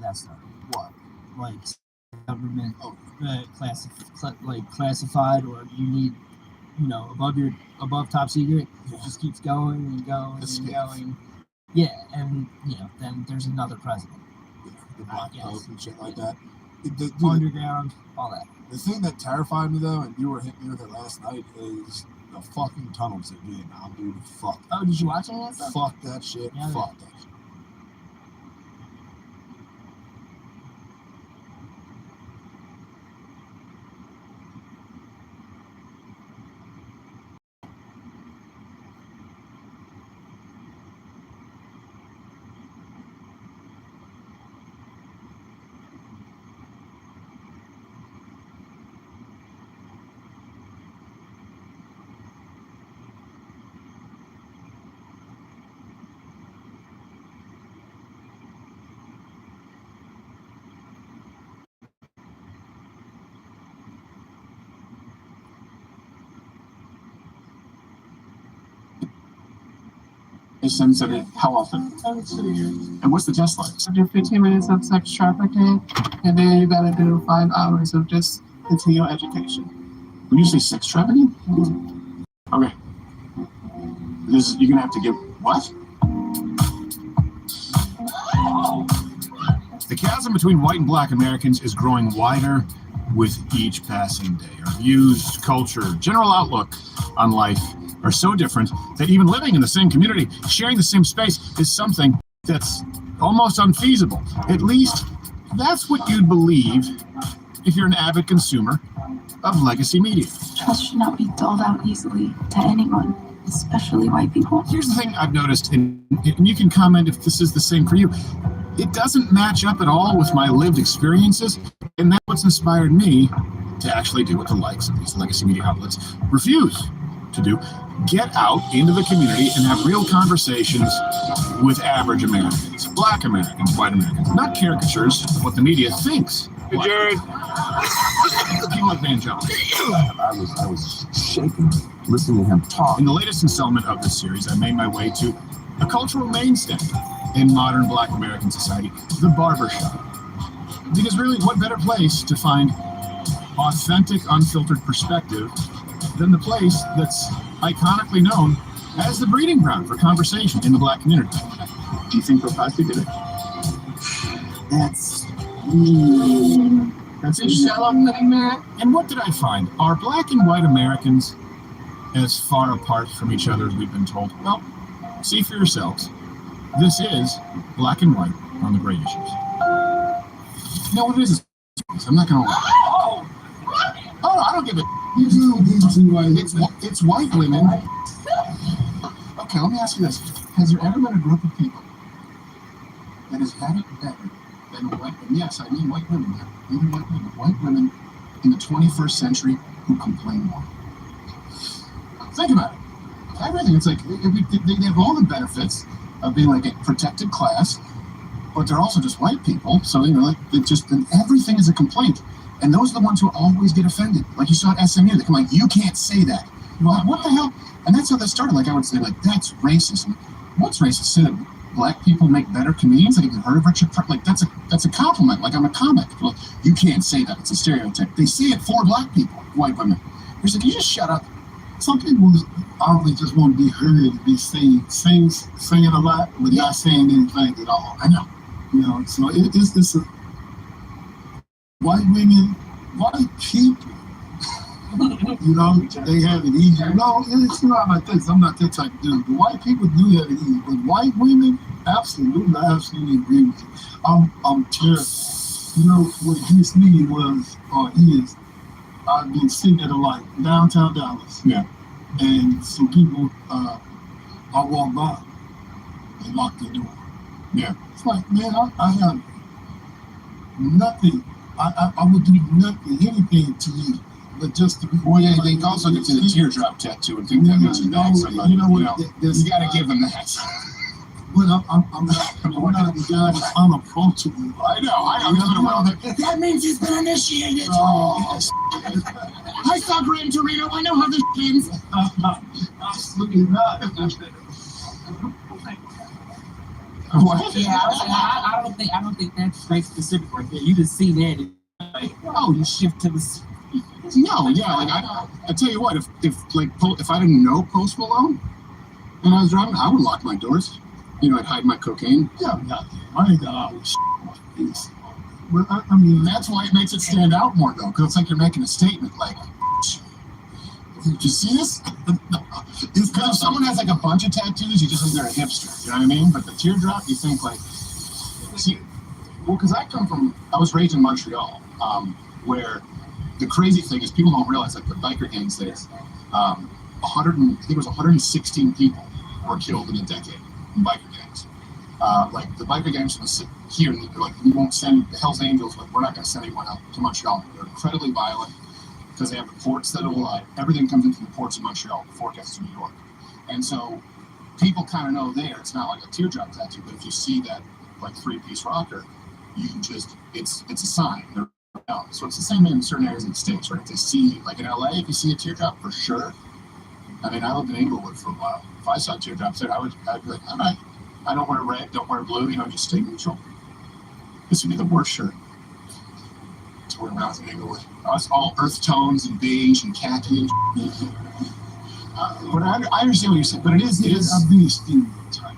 that started. What? Like government classified, or you need, above top secret. It just keeps going and going and going. Yeah, and then there's another president. Yeah, the black pope and shit like that. Underground, all that. The thing that terrified me though, and you were hitting me with it last night, is the fucking tunnels at Vietnam, dude. Fuck. Oh, did you watch any of that stuff? Fuck that shit. Yeah, fuck that shit. Sensitive. How often? And what's the test like? So do 15 minutes of sex trafficking, and then you gotta do 5 hours of just continual education. When you say sex trafficking? Okay. You're gonna have to give what? The chasm between white and black Americans is growing wider with each passing day. Our views, culture, general outlook on life are so different that even living in the same community, sharing the same space, is something that's almost unfeasible. At least that's what you'd believe if you're an avid consumer of legacy media. Trust should not be doled out easily to anyone, especially white people. Here's the thing I've noticed, and you can comment if this is the same for you. It doesn't match up at all with my lived experiences, and that's what's inspired me to actually do what the likes of these legacy media outlets refuse to do. Get out into the community and have real conversations with average Americans, black Americans, white Americans, not caricatures of what the media thinks. Hey, Jared. People like Van Jones. I was shaking listening to him talk. In the latest installment of this series, I made my way to a cultural mainstay in modern black American society, the barbershop. Because really, what better place to find authentic, unfiltered perspective than the place that's iconically known as the breeding ground for conversation in the black community? Do you think Propasti did it? That's a shallow thing, man. And what did I find? Are black and white Americans as far apart from each other as we've been told? Well, see for yourselves. This is Black and White on the Great Issues. You know what it is? I'm not going to lie. Oh, I don't give it. It's white women. Okay, let me ask you this. Has there ever been a group of people that has had it better than white women? Yes, I mean white women. Even white women. White women in the 21st century who complain more. Think about it. Everything. It's like they have all the benefits of being like a protected class, but they're also just white people. So everything is a complaint. And those are the ones who always get offended. Like you saw at SMU, they come like, you can't say that. Well, what the hell? And that's how that started. Like I would say, like, that's racist. And what's racist? Say that black people make better comedians? Like, have you heard of Richard? Like, that's a compliment. Like, I'm a comic. Like, you can't say that. It's a stereotype. They say it for black people, white women. You're just like, you just shut up. Some people always just want to be heard, be seen, singing a lot, but not saying anything at all. I know. So it's a white women, white people. They have it easy. No, it's not like this. I'm not that type of dude. The white people do have it easy, but white women, absolutely, I absolutely agree with you. I'm terrible. What gets me is I've been sitting at a light, downtown Dallas. Yeah. And some people, I walk by, they lock their door. Yeah. It's like, man, I have nothing. I would do nothing, anything to you, but just to be. Well, yeah, they also get to the teardrop tattoo and think that makes you nice. You got to give them that. But I'm not the guy that's unapproachable. I know. That means he's been initiated. Oh, I saw Gran Torino. I know how this ends. absolutely not. What? Yeah, I don't think that's race specific right there. You just see that, and, like, Oh, you shift to the. no, yeah, like I tell you what, if I didn't know Post Malone and I was driving, I would lock my doors. I'd hide my cocaine. Yeah, I ain't got all this shit. But I mean, That's why it makes it stand out more, though, because it's like you're making a statement. Like, did you see this? Because if someone has like a bunch of tattoos, you just think they're a hipster. You know what I mean? But the teardrop, you think like, see, well, because I was raised in Montreal, where the crazy thing is people don't realize, like the biker gangs there, I think it was 116 people were killed in a decade in biker gangs. Like the biker gangs was here, like we won't send the Hells Angels, like we're not going to send anyone out to Montreal. They're incredibly violent because they have the ports that will, everything comes into the ports of Montreal before it gets to New York. And so people kind of know there, it's not like a teardrop tattoo, but if you see that like 3-piece rocker, you just, it's a sign. So it's the same in certain areas of the States, right? If they see, like in LA, if you see a teardrop, for sure. I mean, I lived in Inglewood for a while. If I saw teardrops there, I'd be like, all right, I don't wear red, don't wear blue, just stay neutral. This would be the worst shirt to wear around in Inglewood. It's all earth tones and beige and khaki and but I understand what you're saying, but it is I've been stereotyped.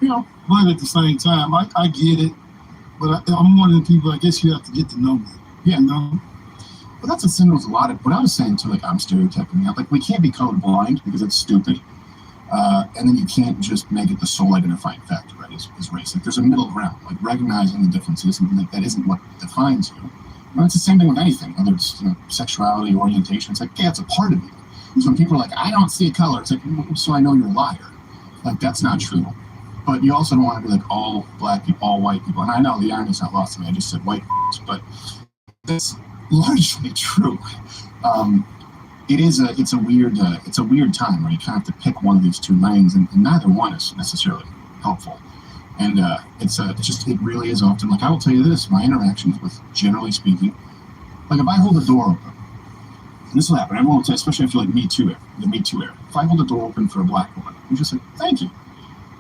But at the same time, I get it. But I'm one of the people, I guess you have to get to know me. Yeah, no. But that's a sin with a lot of what I was saying too, like I'm stereotyping out. Like we can't be colorblind because it's stupid. And then you can't just make it the sole identifying factor, right? Is race. Like there's a middle ground, like recognizing the differences, and like that isn't what defines you. It's the same thing with anything, whether it's sexuality, orientation. It's like, yeah, it's a part of you. So when people are like, I don't see a color, it's like, so I know you're a liar. Like that's not true. But you also don't want to be like all black people, all white people. And I know the irony's not lost to me. I just said white, but that's largely true. It's a weird time where you kind of have to pick one of these two lanes, and neither one is necessarily helpful. And it really is often, like I will tell you this, my interactions with, generally speaking, like if I hold the door open, and this will happen, everyone will tell, especially if you're like Me Too era. If I hold the door open for a black woman, you just say, thank you.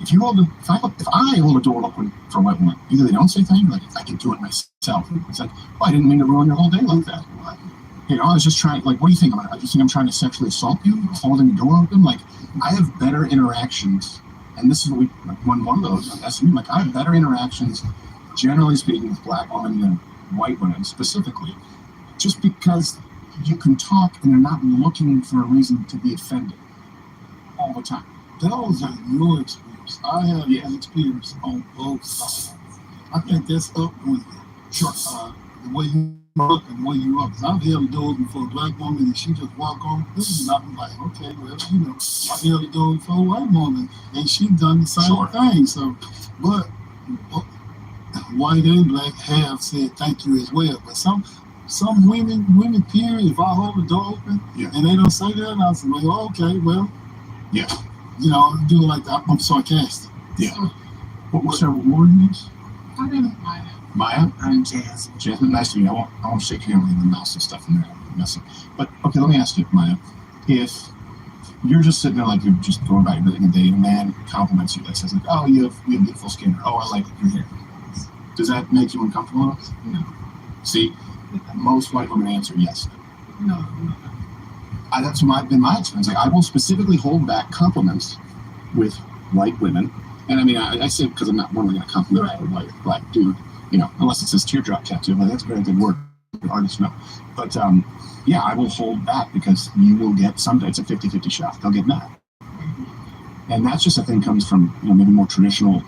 If I hold a door open for a white woman, either they don't say thank you, like I can do it myself. It's like, I didn't mean to ruin your whole day like that. I was just trying, like, what do you think? Do you think I'm trying to sexually assault you, holding the door open? Like, I have better interactions, and this is one of those, that's me, like, I have better interactions, generally speaking, with black women than white women, specifically, just because you can talk and you're not looking for a reason to be offended all the time. Those are your experience. I have an experience on both sides. I think that's upbringing. Sure. The way you look and the way you up. I've held the door open for a black woman and she just walk on. This is not like, okay, well, I held the door for a white woman and she done the same thing. So, but white and black have said thank you as well. But some women period, if I hold the door open and they don't say that, I'll say, well, okay, well, yeah. Do it like that. I'm sarcastic. Yeah. What's her name? My name is Maya. Maya? I'm Jasmine. Jasmine, nice to meet you. I won't shake your hand in the mouse and stuff in there. But okay, let me ask you, Maya. If you're just sitting there like you're just going about your day, and a man compliments you that says like, oh, you have beautiful skin, or oh, I like your hair. Does that make you uncomfortable? No. See, most white women answer yes. No. That's been my experience. Like, I will specifically hold back compliments with white women, and I mean, I say because I'm not normally going to compliment a white black dude, unless it says teardrop tattoo. Like, that's a very good word. Artists know, but I will hold back because you will get someday. It's a 50-50 shot. They'll get mad, and that's just a thing comes from maybe more traditional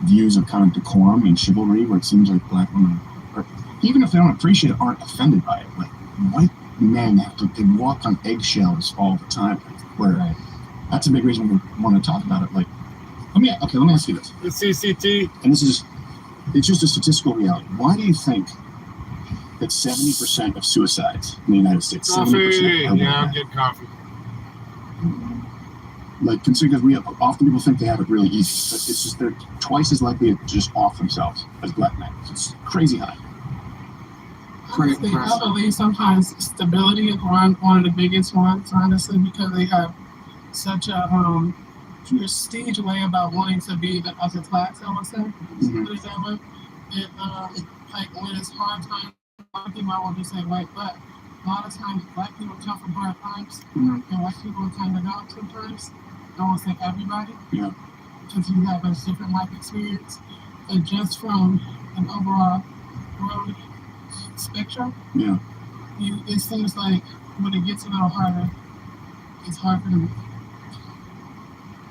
views of kind of decorum and chivalry, where it seems like black women, even if they don't appreciate it, aren't offended by it. Like white men they walk on eggshells all the time. Where that's a big reason we want to talk about it. Like, let me ask you this. The CCT. And it's just a statistical reality. Why do you think that 70% of suicides in the United States, 70% are I'm getting coffee. Like, considering because often people think they have it really easy, but it's just they're twice as likely to just off themselves as black men. It's crazy high. I believe sometimes stability is one of the biggest ones, honestly, because they have such a prestige way about wanting to be the upper class, I would say. Mhm. Put it that way. It, like when it's hard times, a lot of people I want to say white, but a lot of times black people come from hard times, Mhm. and white people kind of don't sometimes. I won't say everybody, Yeah. because you have a different life experience. And just from an overall world spectrum, Yeah. it seems like when it gets a little harder, it's hard for them.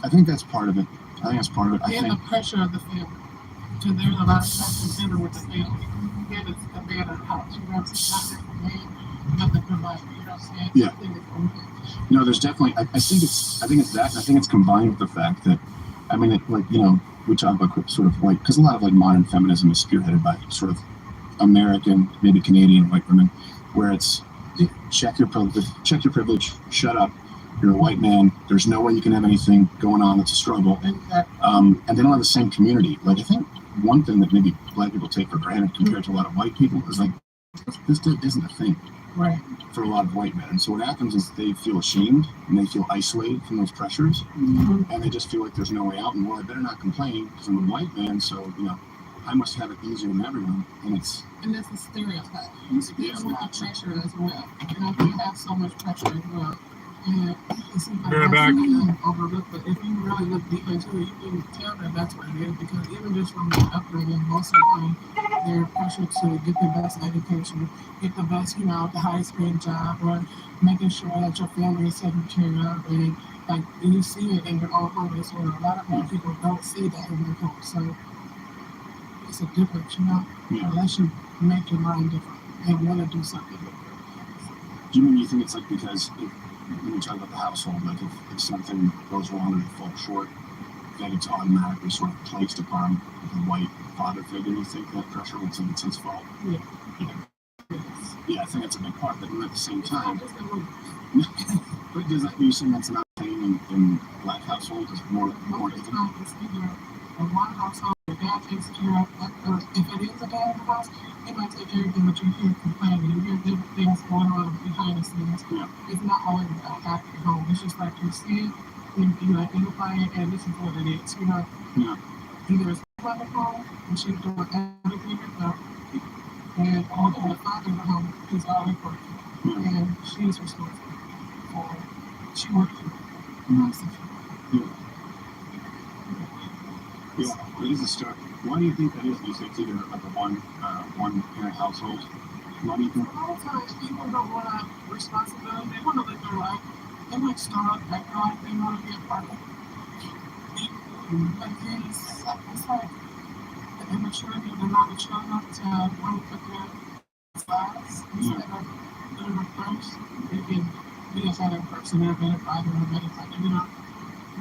I think that's part of it. I think that's part of it. I And think the pressure of the family. Because there's a lot of pressure dealing with the family. And it's the man of the house. You know what I'm saying? Not just the man, but the provider. You know what I'm saying? Yeah. I think it's okay. no, there's definitely. I think it's that. I think it's combined with the fact that, I mean, like we talk about sort of like because a lot of like modern feminism is spearheaded by sort of American, maybe Canadian white women, where it's check your privilege, shut up. You're a white man. There's no way you can have anything going on. It's a struggle. Exactly. And they don't have the same community. Like I think one thing that maybe black people take for granted compared to a lot of white people is like this isn't a thing Right. for a lot of white men. And so what happens is they feel ashamed and they feel isolated from those pressures, Mm-hmm. and they just feel like there's no way out. And well, I better not complain because I'm a white man, so I must have it easier than everyone. And it's And that's a stereotype. It's with the pressure as well. You know, you have so much pressure as well. And it seems like that's overlooked. But if you really look deep into it, you can tell that that's what it is. Because even just from the upbringing, most of the time, they're pressured to get the best education, get the best, the highest paid job, or making sure that your family is taken care of. And like you see it in your own home as well. A lot of more people don't see that in their home. So it's a difference, Yeah. unless you make your mind different and want to do something different. do you think it's like because when we talk about the household, like if something goes wrong or they fall short, that it's automatically sort of placed upon the white father figure? You think that pressure looks like it's his fault? Yeah. Yeah, I think that's a big part. But at the same time, but does that, you saying that's not the same in black households? Is more Most of the even? time, it's either in one household, the dad takes care of, or if it is a dad in the house, they might take care of everything, but you hear complaining, you hear different things going on behind the scenes. Yeah. It's not always a happy home. It's just like you see it, you identify it, and this is what it is. Yeah. Either it's at the home, and she's doing everything herself, and or the father in the home, he's always working, and she's responsible for. She works for Yeah, it is a start. Why do you think that is? Do you think it's either like a one parent household? Why do you think? A lot of times people don't want to responsibility. They want to live their life. They might start like God. They want to be a part of it. But then it's like the immaturity. They're not mature enough to really put their lives instead of doing it first. They can be a better person, a better father, a better mother,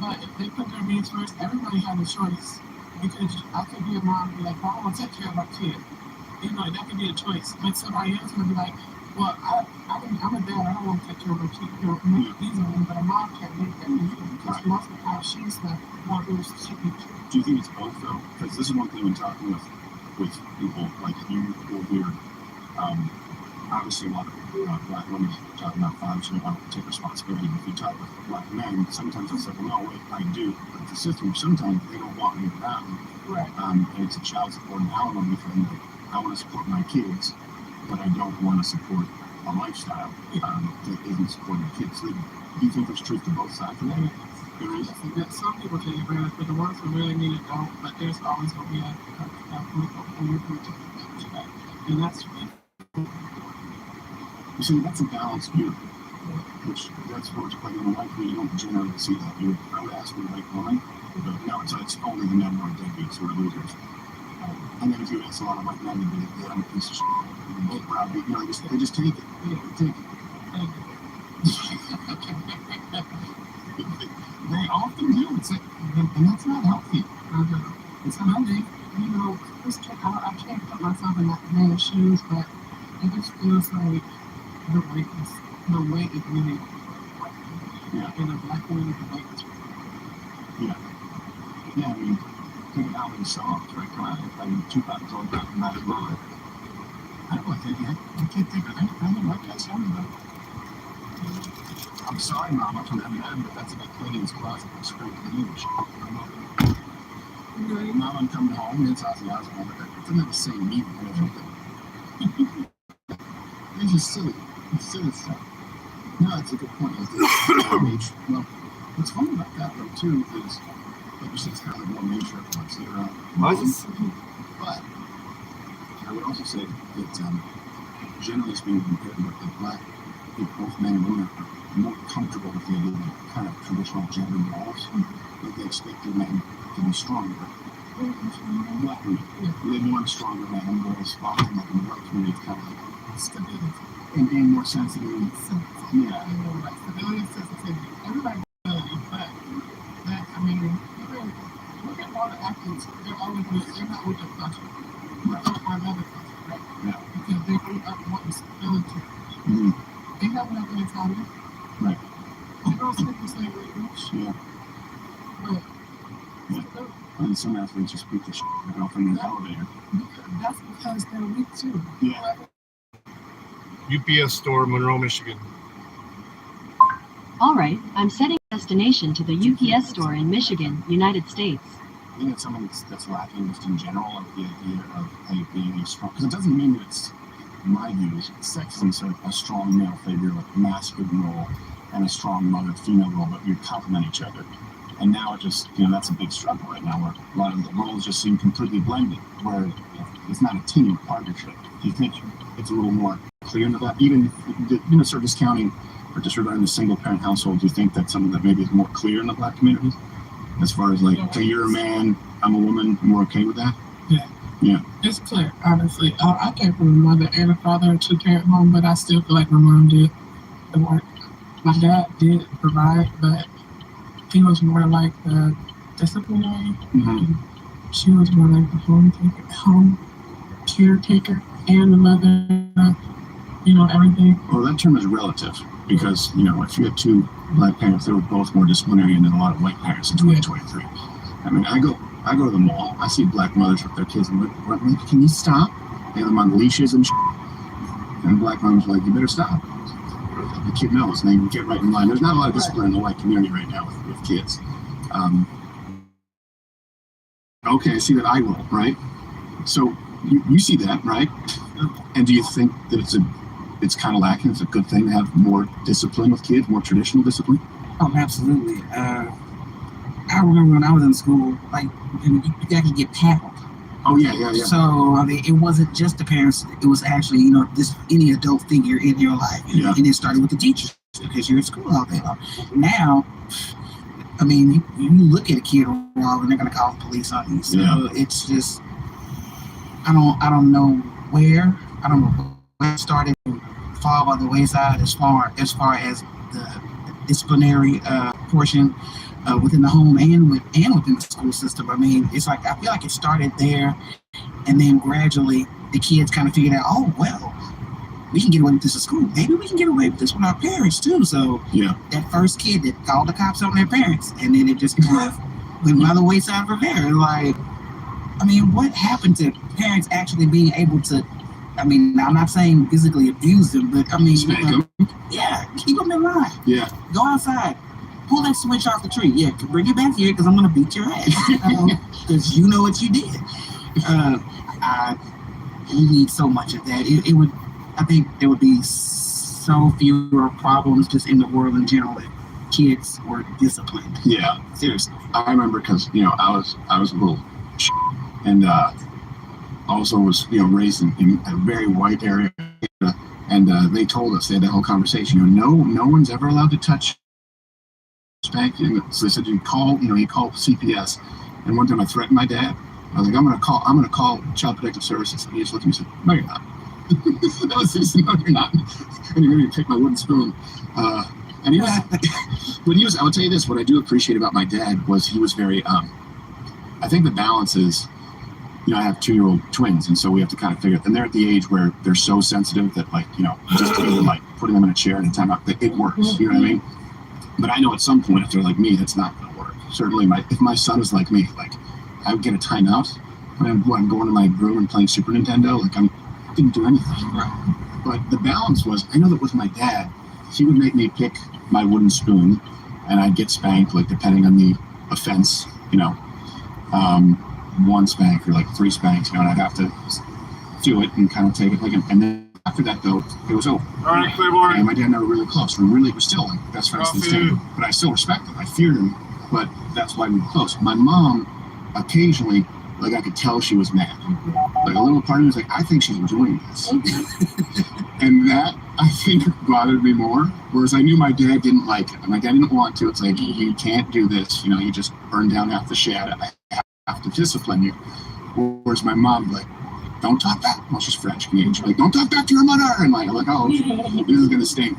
But if they put their needs first, everybody has a choice. Because I could be a mom and be like, well, I want to take care of my kid. That could be a choice. But somebody else would be like, well, I'm a dad, I don't want to take care of my kid. Make it easy on me, but a mom can't make that easy because most of the time she's the one who's taking care. Do you think it's both though? Because this is one thing when talking with people like you will hear. Obviously, a lot of black women talking about fathers who want to take responsibility. If you talk with black men, sometimes it's like, well, no, wait, I do. But the system, sometimes they don't want me around. Right. And it's a child support and alimony thing. I want to support my kids, but I don't want to support a lifestyle that isn't supporting the kids. Do you think there's truth to both sides of that? There is. Some people take advantage, but the ones who really need it don't. But there's always going to be a group of people who take advantage of that. And that's you see, that's a balanced view, which that's what's quite unlikely. You don't generally see that. I would ask a white woman, but no, it's only the men who are deadbeat sort of losers. And then if you ask a lot of white men, they'd be like, yeah, I'm a piece of shit. They probably, they just take it. They take it. They often do. And that's not healthy. It's healthy. I can't put myself in that man's shoes, but it just feels like the weight is really in a black woman, the weight is really. Yeah, I mean, think of how many songs, right? Come out, I mean, Tupac was all about that as well. I don't know, I can't think of anything like that song, though. I'm sorry, Mom, I'm from M&M, but that's about cleaning his closet and scraping the English. Mom, I'm coming home, it's Ozzy Osbourne, but it's not the same meaning and everything. It's just silly. It's silly stuff. No, it's a good point. Well, what's funny about that, though, too, is, like you said, it's kind of like more nature of what's there. But I would also say that, generally speaking, compared to the black people, both men and women are more comfortable with the idea of kind of traditional gender roles. Like they expect their men to be stronger. Black women, they want stronger men, whereas often like in the white community, it's kind of like stability and being more sensitive. Yeah, like stability, sensitivity. Everybody does, but that, I mean, even look at all the athletes. They're not with their culture. They're another culture, right? Yeah. Because they grew up wanting stability. They have nothing in common. Right. They don't speak the same language. Yeah. But and some athletes just beat the shit out in the elevator. That's because they're weak too. Yeah. UPS store, Monroe, Michigan. All right, I'm setting destination to the UPS store in Michigan, United States. I think it's something that's lacking just in general, like the idea of being a strong, because it doesn't mean that it's, in my views, sexism, so a strong male figure, like a masculine role, and a strong mother female role, but you complement each other. And now it just, that's a big struggle right now, where a lot of the roles just seem completely blended, where it's not a team partnership. Do you think it's a little more clear into that? Even, sort of discounting or disregarding the single parent household, do you think that's something that maybe is more clear in the black communities? As far as like, okay, you're a man, I'm a woman, and we're okay with that? Yeah. Yeah. It's clear, honestly. I came from a mother and a father, a two-parent home, but I still feel like my mom did the work. My dad did provide, but he was more like the disciplinary. She was more like the home caretaker and the mother, everything. Well, that term is relative because, if you had two black parents, they were both more disciplinary than a lot of white parents in 2023. I mean, I go to the mall, I see black mothers with their kids, and like, can you stop? They have them on leashes and shit. And black moms are like, you better stop. The kid knows, and they can get right in line. There's not a lot of discipline in the white community right now with kids. Okay, I see that eye roll, right? So you see that, right? And do you think that it's kind of lacking? It's a good thing to have more discipline with kids, more traditional discipline? Oh, absolutely. I remember when I was in school, like, you could get tackled. Oh, yeah. So, I mean, it wasn't just the parents. It was actually, this any adult figure in your life. And it started with the teachers because you're in school all day long. Now, I mean, you look at a kid wrong and they're going to call the police on you. So it's just, I don't know where it started to fall by the wayside as far as the disciplinary portion within the home and within the school system. I mean, it's like, I feel like it started there, and then gradually the kids kind of figured out, oh, well, we can get away with this at school. Maybe we can get away with this with our parents too. So that first kid that called the cops on their parents, and then it just kind of went by the wayside from there. Like, I mean, what happened to parents actually being able to, I mean, I'm not saying physically abuse them, but I mean, keep them in line. Yeah. Go outside. Pull that switch off the tree. Yeah, bring it back here because I'm going to beat your ass. Because you know what you did. We need so much of that. I think there would be so fewer problems just in the world in general if kids were disciplined. Yeah. Seriously. I remember because, I was a little and also was, raised in a very white area. And they told us, they had that whole conversation, no one's ever allowed to touch spank. So they said you call CPS. And one time I threatened my dad. I was like, I'm gonna call Child Protective Services. And he just looked at me and said, no, you're not. That was just, no, you're not. And you're gonna take my wooden spoon. And he was, I would tell you this, what I do appreciate about my dad was he was very, I think the balance is, I have 2-year-old twins, and so we have to kind of figure it. And they're at the age where they're so sensitive that, like, just even like putting them in a chair and a timeout, it works. You know what I mean? But I know at some point, if they're like me, that's not going to work. Certainly, if my son is like me, like, I would get a timeout when I'm going to my room and playing Super Nintendo. Like, I didn't do anything. Right. But the balance was, I know that with my dad, he would make me pick, my wooden spoon, and I'd get spanked, like depending on the offense, you know, one spank or like 3 spanks, you know, and I'd have to do it and kind of take it like, and then after that though, it was over. All right, Claiborne. And my dad and I were really close. We were still like best friends to this day. But I still respect him. I feared him, but that's why we were close. My mom, occasionally, like I could tell she was mad. Like a little part of me was like, I think she's enjoying this. And that, I think, bothered me more. Whereas I knew my dad didn't like it. And my dad didn't want to. It's like, you can't do this. You know, you just burn down half the shed. I have to discipline you. Whereas my mom, like, don't talk back. Well, she's French Canadian. She's like, don't talk back to your mother. And like, I'm like, oh, this is gonna sting.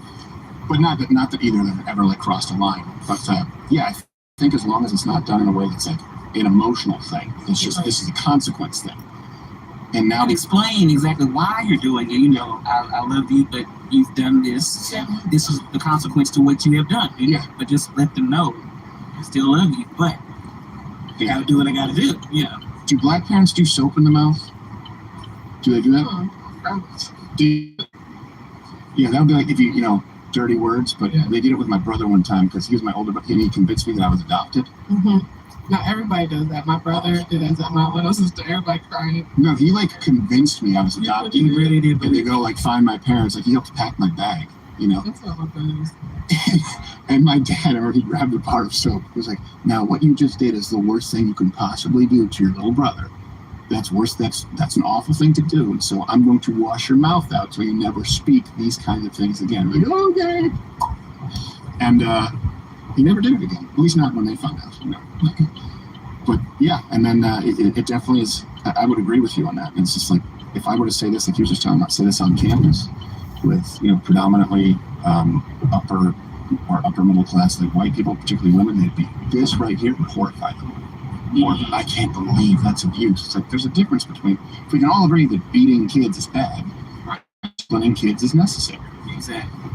But not that either of them ever like crossed a line. But yeah, I think as long as it's not done in a way that's like an emotional thing, it's just this is a consequence thing. And now And explain exactly why you're doing it. You know, I love you, but you've done this. This is the consequence to what you have done. Yeah. But just let them know I still love you, but I gotta do what I gotta do. Yeah. Do black parents do soap in the mouth? Do they do that? Yeah, that would be like if you know, dirty words, but they did it with my brother one time because he was my older brother and he convinced me that I was adopted. Not everybody does that. My brother did that. My little sister, everybody crying. No, he like convinced me I was adopted. He really did. And they go like find my parents, like he helped pack my bag, you know. That's what it is. And my dad already grabbed a bar of soap. He was like, now what you just did is the worst thing you can possibly do to your little brother. That's worse. That's an awful thing to do. And so I'm going to wash your mouth out so you never speak these kinds of things again. Like, okay. And he never did it again. At least not when they found out. You know. But yeah, and then it definitely is. I would agree with you on that. And it's just like if I were to say this, like you were just talking about, say this on campus with predominantly upper middle class, like white people, particularly women, they'd be this right here would horrify them. I can't believe that's abuse. It's like there's a difference between, if we can all agree that beating kids is bad, disciplining kids is necessary. Exactly.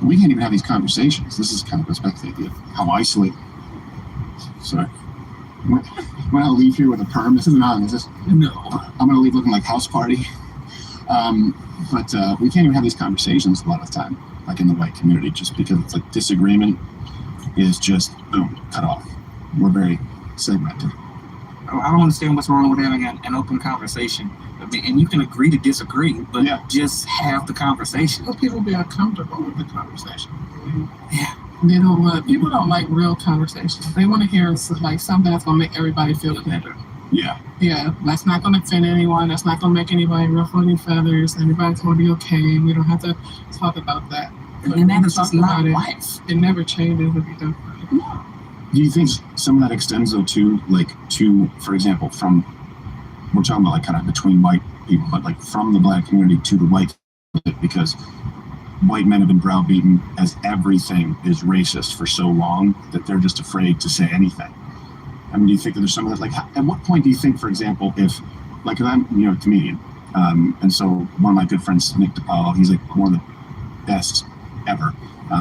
We can't even have these conversations. This is kind of goes back to the idea of how isolated. Sorry. When I leave here with a perm, this isn't on, is this? No. I'm going to leave looking like house party. But we can't even have these conversations a lot of the time, like in the white community, just because it's like disagreement is just, boom, cut off. We're very segmented. I don't understand what's wrong with having an open conversation. I mean, and you can agree to disagree, but just have the conversation. Well, people be uncomfortable with the conversation. Yeah. People don't like real conversations. They want to hear like something that's gonna make everybody feel better. Yeah. Yeah, that's not gonna offend anyone. That's not gonna make anybody ruffle any feathers. Everybody's gonna be okay. We don't have to talk about that. And that is just not life. It never changes if you don't. Do you think some of that extends though to, for example, from, we're talking about like kind of between white people, but like from the black community to the white, because white men have been browbeaten as everything is racist for so long that they're just afraid to say anything. I mean, do you think that there's some of that, like, at what point do you think, for example, if, like, I'm, a comedian, and so one of my good friends, Nick DiPaolo, he's like one of the best ever.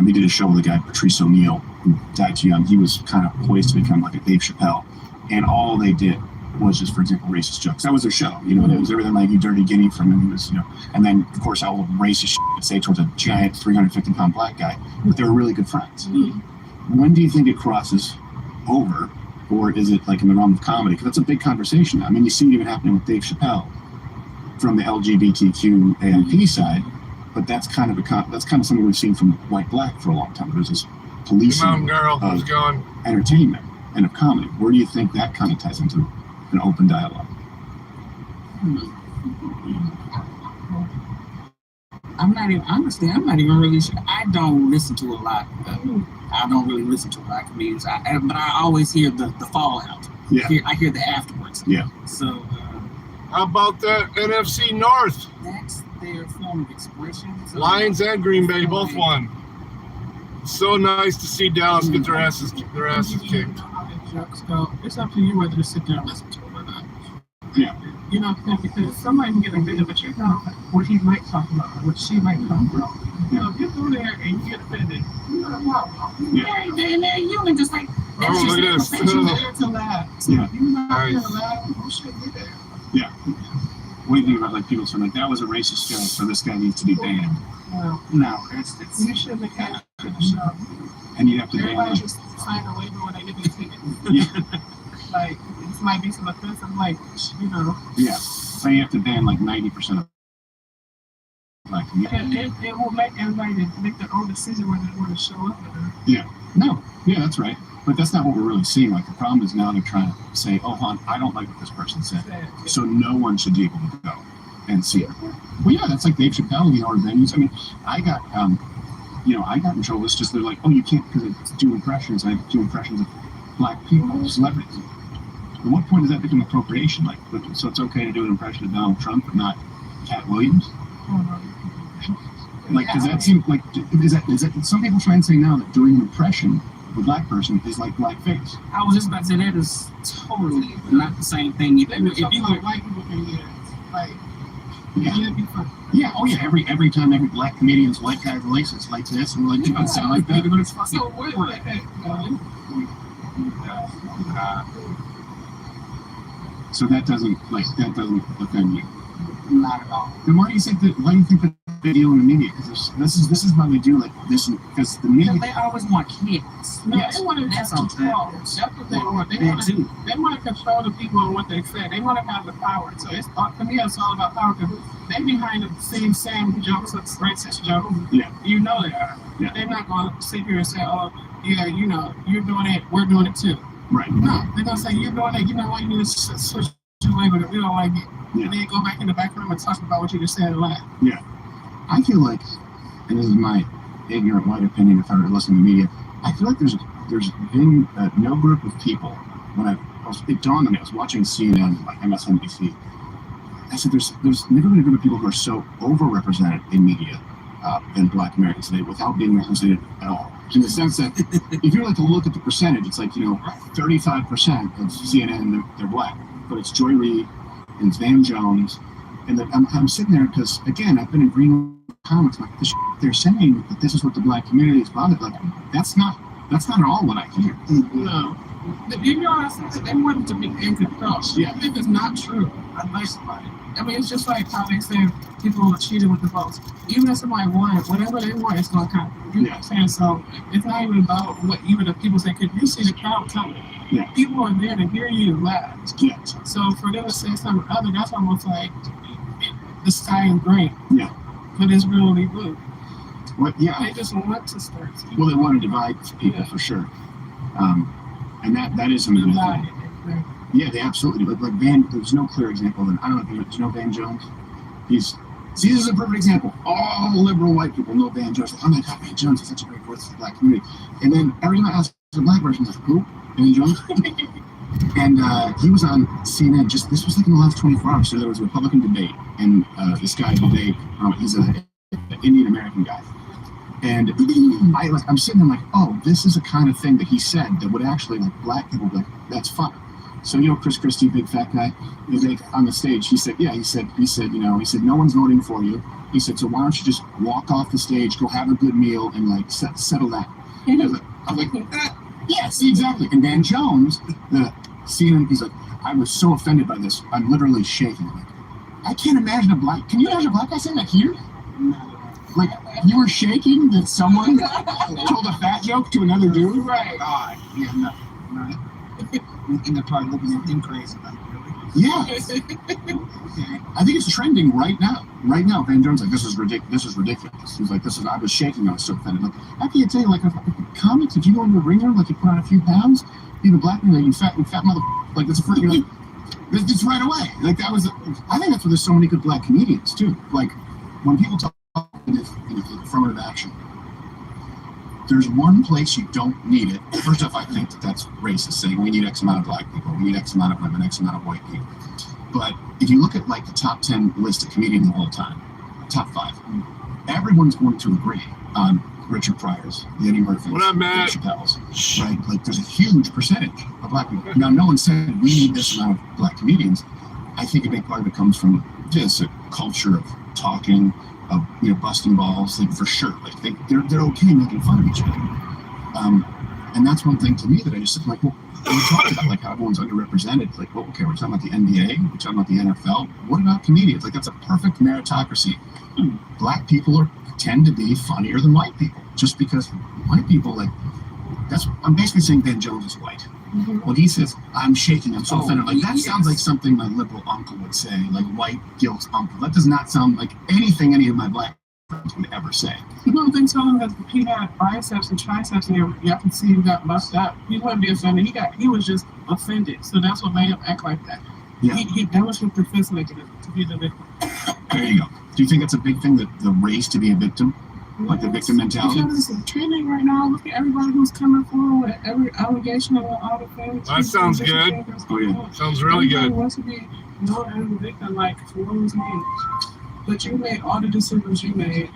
He did a show with a guy, Patrice O'Neill, who died too young. He was kind of poised to become like a Dave Chappelle. And all they did was just, for example, racist jokes. That was their show. It was everything like you dirty guinea from him. He was, and then, of course, all the racist shit would say towards a giant 350-pound black guy. But they were really good friends. When do you think it crosses over? Or is it like in the realm of comedy? Because that's a big conversation. I mean, you see it even happening with Dave Chappelle from the LGBTQ AMP side. But that's kind of something we've seen from white black for a long time. There's this policing of entertainment and of comedy. Where do you think that kind of ties into an open dialogue? I'm not even really sure. I don't listen to a lot. I don't really listen to a lot of comedians. But I always hear the fallout. Yeah. I hear the afterwards. Yeah. So. How about that NFC North? That's their form of expression. So Lions and Green Bay both won. So nice to see Dallas get their asses kicked. It's up to you whether to sit there and listen to it or not. Yeah. Because somebody can get offended, but you know what he might talk about, what she might talk about. If you're through there and you get offended, you got a problem. Yeah, they're human, just like. Oh, look at this. It's a laugh. So if you're not going to laugh, you should be there. Yeah. What do you think about like people saying like that was a racist joke, so this guy needs to be banned? Well, no, it's you shouldn't have had to the show. And you have to ban Everybody them. just sign a waiver when they get their ticket. Yeah. Like, this might be some offensive, like, you know. Yeah. So you have to ban like 90% of black community. It will make everybody make their own decision whether they want to show up or not. Yeah. No. Yeah, that's right. But that's not what we're really seeing. Like the problem is now they're trying to say, oh, hon, I don't like what this person said. So no one should be able to go and see it. Well, yeah, that's like Dave Chappelle, the other venues. I mean, I got in trouble. It's just they're like, oh, you can't because it's do impressions. I do impressions of black people, celebrities. At what point does that become appropriation? Like, so it's okay to do an impression of Donald Trump, but not Cat Williams? Like, does that seem like is that some people try and say now that doing an impression of a black person is like blackface? I was just about to say that is totally not the same thing. If you like white people can get like, Yeah. be fun. Yeah, oh yeah, every time every black comedian's white guy releases like this, and we're like, you don't sound like that, but it's fucking So what? so that doesn't offend you. not at all. Then why do you think that they deal in the media? Because this is why we do like this, because the media. They always want kids. No, Yes. they want to That's have all control. That's what they want. They That want too. to control the people and what they say. They want to have the power. So it's for me, it's all about power. Because they behind the scenes saying jokes, racist jokes. Yeah. You know they are. Yeah. They're not going to sit here and say, "Oh, yeah, you know, you're doing it. We're doing it too." Right. No, they're gonna say you're doing it. You know what? You need to switch your way, but we don't like it. Yeah. And then go back in the back room and talk about what you just said and laugh. I feel like, and this is my ignorant white opinion if I were listening to media, I feel like there's been no group of people, it dawned on me, I was watching CNN, like MSNBC, I said there's never been a group of people who are so overrepresented in media than black Americans today without being represented at all. In the sense that if you were like to look at the percentage, it's like, 35% of CNN, they're black, but it's Joy Reid and it's Van Jones, and I'm sitting there because, again, I've been in green comics, like the shit they're saying that this is what the black community is bothered. Like that's not at all what I hear. No. You know what I said? They want it to be in control. Yeah. I think it's not true. I'm nice about it. I mean, it's just like how they say people are cheating with the votes. Even if somebody won, whatever they want, it's going to count. You know what I'm saying? So it's not even about what even the people say. Because you see the crowd coming. Yeah. People are there to hear you laugh. Yeah. So for them to say something other, that's almost like the sky is green. Yeah. But it's really blue. What? Yeah. They just want to start. Well, they want to divide people for sure, and that is something. Divide. Yeah, they absolutely do. Like Van, there's no clear example of it. I don't know if you know Van Jones. This is a perfect example. All liberal white people know Van Jones. Like, oh my God, Van Jones is such a great voice for the black community. And then every time I ask a black person, like, who? Van Jones? And he was on CNN. This was like in the last 24 hours. So there was a Republican debate, and this guy debate. He's an Indian American guy. And I'm sitting there like, oh, this is the kind of thing that he said that would actually, like, black people be like, that's fun. So, Chris Christie, big fat guy, on the stage, he said, no one's voting for you. He said, so why don't you just walk off the stage, go have a good meal, and like settle that. I was like, yes, exactly. And Van Jones, the CNN, he's like, I was so offended by this, I'm literally shaking. Like, I can't imagine can you imagine a black guy saying that here? Like, you were shaking that someone told a fat joke to another dude? Right. God, yeah, no. And they're probably looking at them crazy. Like, really? Yeah. I think it's trending right now. Right now, Van Jones like, this is ridiculous. He's like, I was shaking, I was so offended. Like, I can't tell you, like, comics, if you go into a ring room, like, you put on a few pounds, even black people, like, you fat mother, like, that's a freaking, like, it's right away. Like, I think that's why there's so many good black comedians, too. Like, when people talk in affirmative action, there's one place you don't need it. First off, I think that's racist, saying we need X amount of black people, we need X amount of women, X amount of white people. But if you look at like the top 10 list of comedians of all time, top 5, everyone's going to agree on Richard Pryor's, the Eddie Murphy's, What up, man? Dave Chappelle's, right? Like there's a huge percentage of black people. Now, no one said we need this amount of black comedians. I think a big part of it comes from just a culture of talking, of busting balls, like for sure. Like they're okay making fun of each other. And that's one thing to me that I just like, well, we talked about like how everyone's underrepresented. Like, well, okay, we're talking about the NBA, we're talking about the NFL. What about comedians? Like that's a perfect meritocracy. Black people tend to be funnier than white people, just because white people, like, I'm basically saying Ben Jones is white. When he says, I'm shaking, I'm so offended, like that sounds like something my liberal uncle would say, like white guilt uncle. That does not sound like anything any of my black friends would ever say. People been telling him that he had biceps and triceps and y'all can see he got mushed up. He wouldn't be offended. He was just offended. So that's what made him act like that. Yeah. That was his defense mechanism to be the victim. There you go. Do you think it's a big thing, that the race to be a victim? Like the victim mentality? Because it's trending right now. Look at everybody who's coming forward with every allegation of all the things. That sounds good. Oh, yeah. Sounds really Everybody good. wants to be known as a victim, like for women's names. But you made all the decisions you made.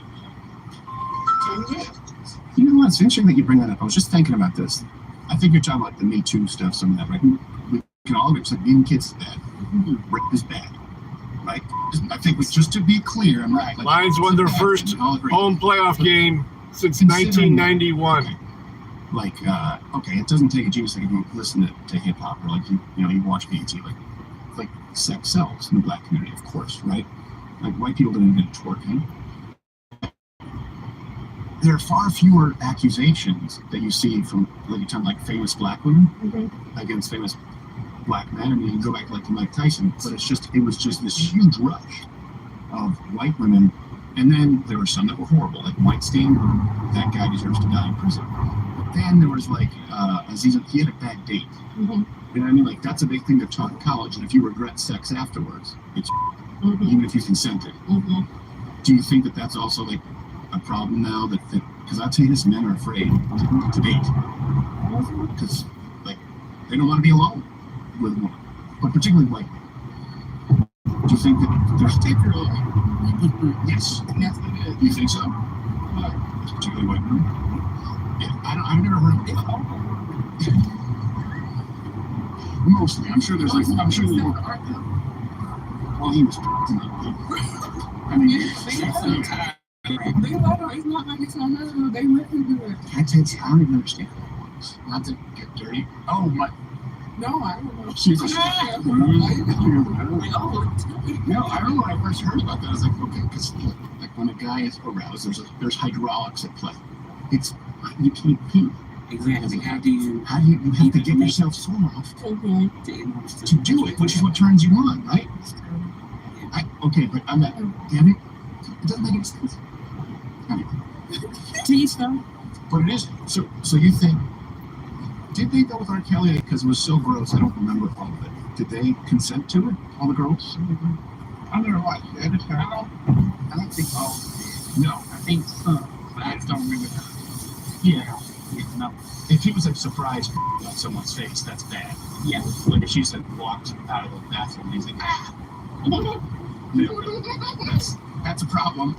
You know what? It's interesting that you bring that up. I was just thinking about this. I think you're talking about the Me Too stuff, some of that, right? We can all agree, it's like being kids is bad. Rape is bad, right? I think just to be clear, I'm not like Lions won their first home playoff game since 1991. Like, okay, it doesn't take a genius like if you listen to hip hop or like you watch BET, like sex sells in the black community, of course, right? Like white people didn't invent twerking. There are far fewer accusations that you see from like time like famous black women against famous black men. I mean, you can go back like to Mike Tyson, but it was just this huge rush of white women, and then there were some that were horrible, like Weinstein. That guy deserves to die in prison. But then there was like Aziz, he had a bad date. You know what I mean? Like that's a big thing they're taught in college, and if you regret sex afterwards, it's even if you consented. Do you think that that's also like a problem now? That because I'll tell you this, men are afraid to date because like they don't want to be alone with a woman, but particularly white. Do you think that there's particularly? Yes. Yes, it is. You think so? Particularly white women. Yeah, I've never heard of it. Mostly, I'm sure there's like, I'm sure there's well, he was. I mean, it's not like it's on there. They listen to it. I don't even understand. Not to get dirty. Oh my. No, I don't know. She's like, no, I remember when I first heard about that. I was like, okay, because like when a guy is aroused, there's hydraulics at play. You can't pee. Exactly. How do you have to get yourself soft to do it, which is what turns you on, right? Okay, but I'm not. Damn it, it doesn't make any sense. Anyway. Tease them. But it is. So you think? Did they go with R. Kelly because it was so gross? I don't remember all of it. Did they consent to it? All the girls? I never watched it. I don't think all. No, I think some, but I just don't remember that. yeah. No. If he was like surprised on someone's face, that's bad. Yeah. Like if she said walked out of the bathroom and he's like, that's a problem.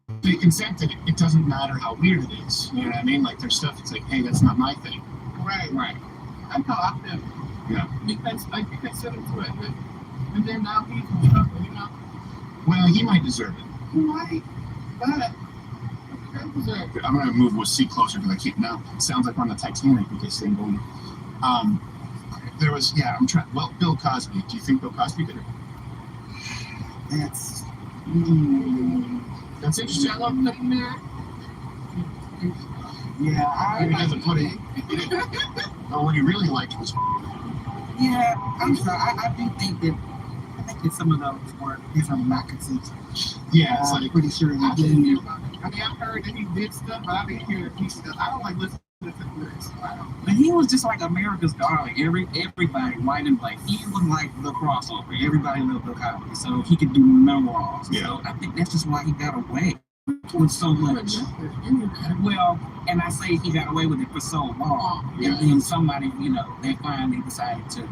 If they consented, it doesn't matter how weird it is. You know what I mean? Like there's stuff that's like, hey, that's not my thing. Right. I know I feel. Yeah. Because like you consider to it, and then now he's in trouble, you know. Well, he might deserve it. Right. But I'm gonna move with seat closer because I keep now. It sounds like we're on the Titanic with this thing going. There was I'm trying. Well, Bill Cosby. Do you think Bill Cosby did it? That's interesting. shallow looking there. yeah. He doesn't put it. But what he really liked was. Yeah, I'm sure. I do think that some of those were different moccasins. Yeah, it's I'm like pretty sure he I did. mean, I've heard that he did stuff, but I didn't hear that he stuff. I don't like listening to this. But he was just like America's darling. Everybody, white and black, he was like the crossover. Everybody loved Bill Cosby, so he could do no wrong. Yeah. So I think that's just why he got away with so much. Well, and I say he got away with it for so long, Yeah. and then somebody, they finally decided to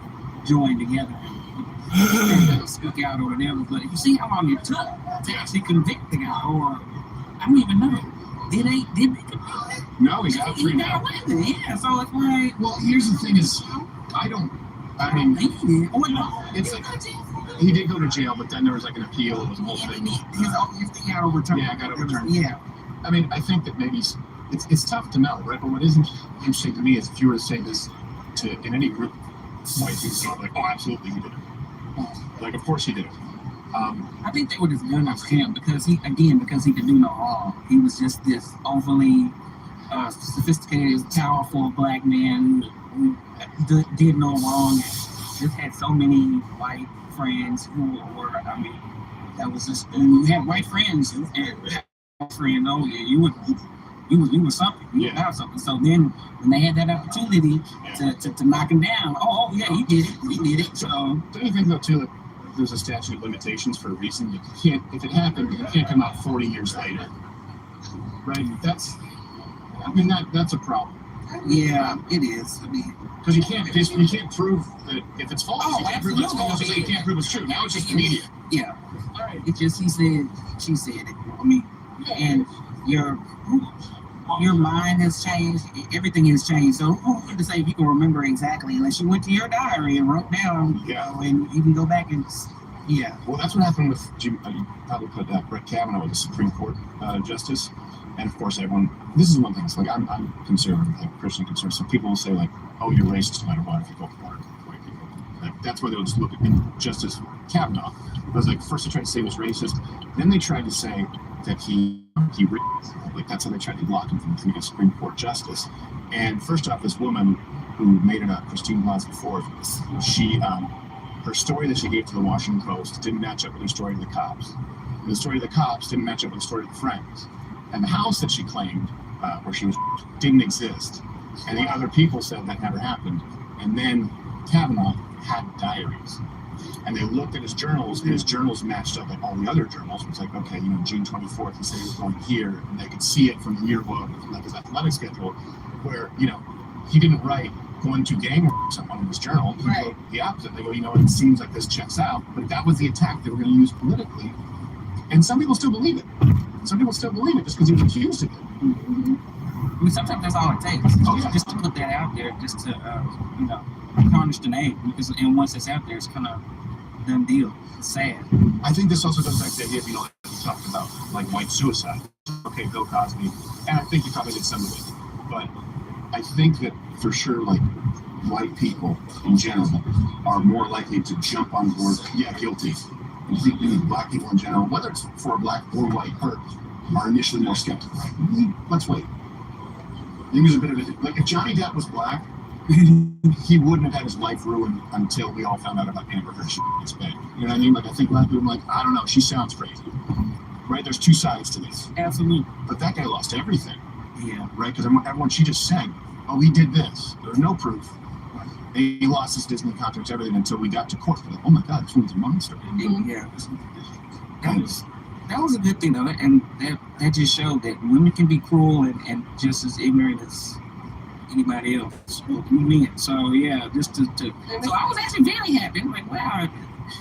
join together and speak out or whatever. But you see how long it took to actually convict the guy, or I don't even know. Did they convict him? No, he's out free He now. got away with it. Yeah, so it's like, Well, here's the thing: is I mean, it's like he did go to jail, but then there was like an appeal. It was a whole thing. His thing got overturned. Yeah, got overturned. Yeah. I mean, I think that maybe it's tough to know, right? But what isn't interesting to me is if you were to say this in any group, white people are like, oh, absolutely, he did it. Like, of course he did it. I think they were just going after him because he could do no wrong. He was just this overly sophisticated, powerful black man who did no wrong. And just had so many white friends who were, I mean, that was just, and you had white friends and friend, oh yeah, you were something, you were something. So then when they had that opportunity to knock him down, oh yeah, he did it. So don't you think though too that there's a statute of limitations for a reason? You can't, if it happened, you can't come out 40 years later, right? That's a problem. Yeah, it is. I mean, because you can't prove that if it's false. Oh, you can't prove it's false, so you can't prove it's true. Now it's just the media. Yeah. All right. It's just he said, she said it. I mean, and your mind has changed. Everything has changed. So who to say if you can remember exactly unless you went to your diary and wrote down, you know, and you can go back and Well, that's what happened with Jim. You probably put Brett Kavanaugh, the Supreme Court justice. And of course, everyone. This is one thing. It's like I'm conservative, like Christian conservative. So people will say like, "Oh, you're racist no matter what if you vote for white people." Like that's why they would just look at Justice Kavanaugh. It was like first they tried to say he was racist, then they tried to say that he like that's how they tried to block him from becoming a Supreme Court justice. And first off, this woman who made it up, Christine Blasey Ford, she her story that she gave to the Washington Post didn't match up with her story to the cops. And the story to the cops didn't match up with the story to the friends. And the house that she claimed, where she was, didn't exist. And the other people said that never happened. And then Kavanaugh had diaries. And they looked at his journals, and his journals matched up with all the other journals. It was like, okay, you know, June 24th, he said he was going here, and they could see it from the yearbook, from like his athletic schedule, where, you know, he didn't write going to gang or someone in his journal. He wrote the opposite. They go, you know, it seems like this checks out. But that was the attack they were going to use politically. And some people still believe it. Some people still believe it just because he was accused of it. I mean, sometimes that's all it takes, just to put that out there, just to, you know, tarnish the name. Because and once it's out there, it's kind of done deal. It's sad. I think this also goes back to the idea, you know, like we talked about, like white suicide. Okay, Bill Cosby, and I think he probably did some of it. But I think that for sure, like white people in general are more likely to jump on board, guilty. I think black people in general, whether it's for a black or white hurt, are initially more skeptical. Let's wait. I think there's a bit of it. Like if Johnny Depp was black, he wouldn't have had his life ruined until we all found out about Amber Heard shit in his bed. You know what I mean? Like I think black people are like, I don't know, she sounds crazy. Right? There's two sides to this. Absolutely. But that guy lost everything. Yeah. Right? Because everyone, she just said, oh, he did this. There's no proof. He lost his Disney contracts, everything, until we got to court. Like, oh my God, this one's a monster. Yeah. That was a good thing, though. And that just showed that women can be cruel and just as ignorant as anybody else. Men. So, yeah, just to so I was actually very happy. I'm like, wow,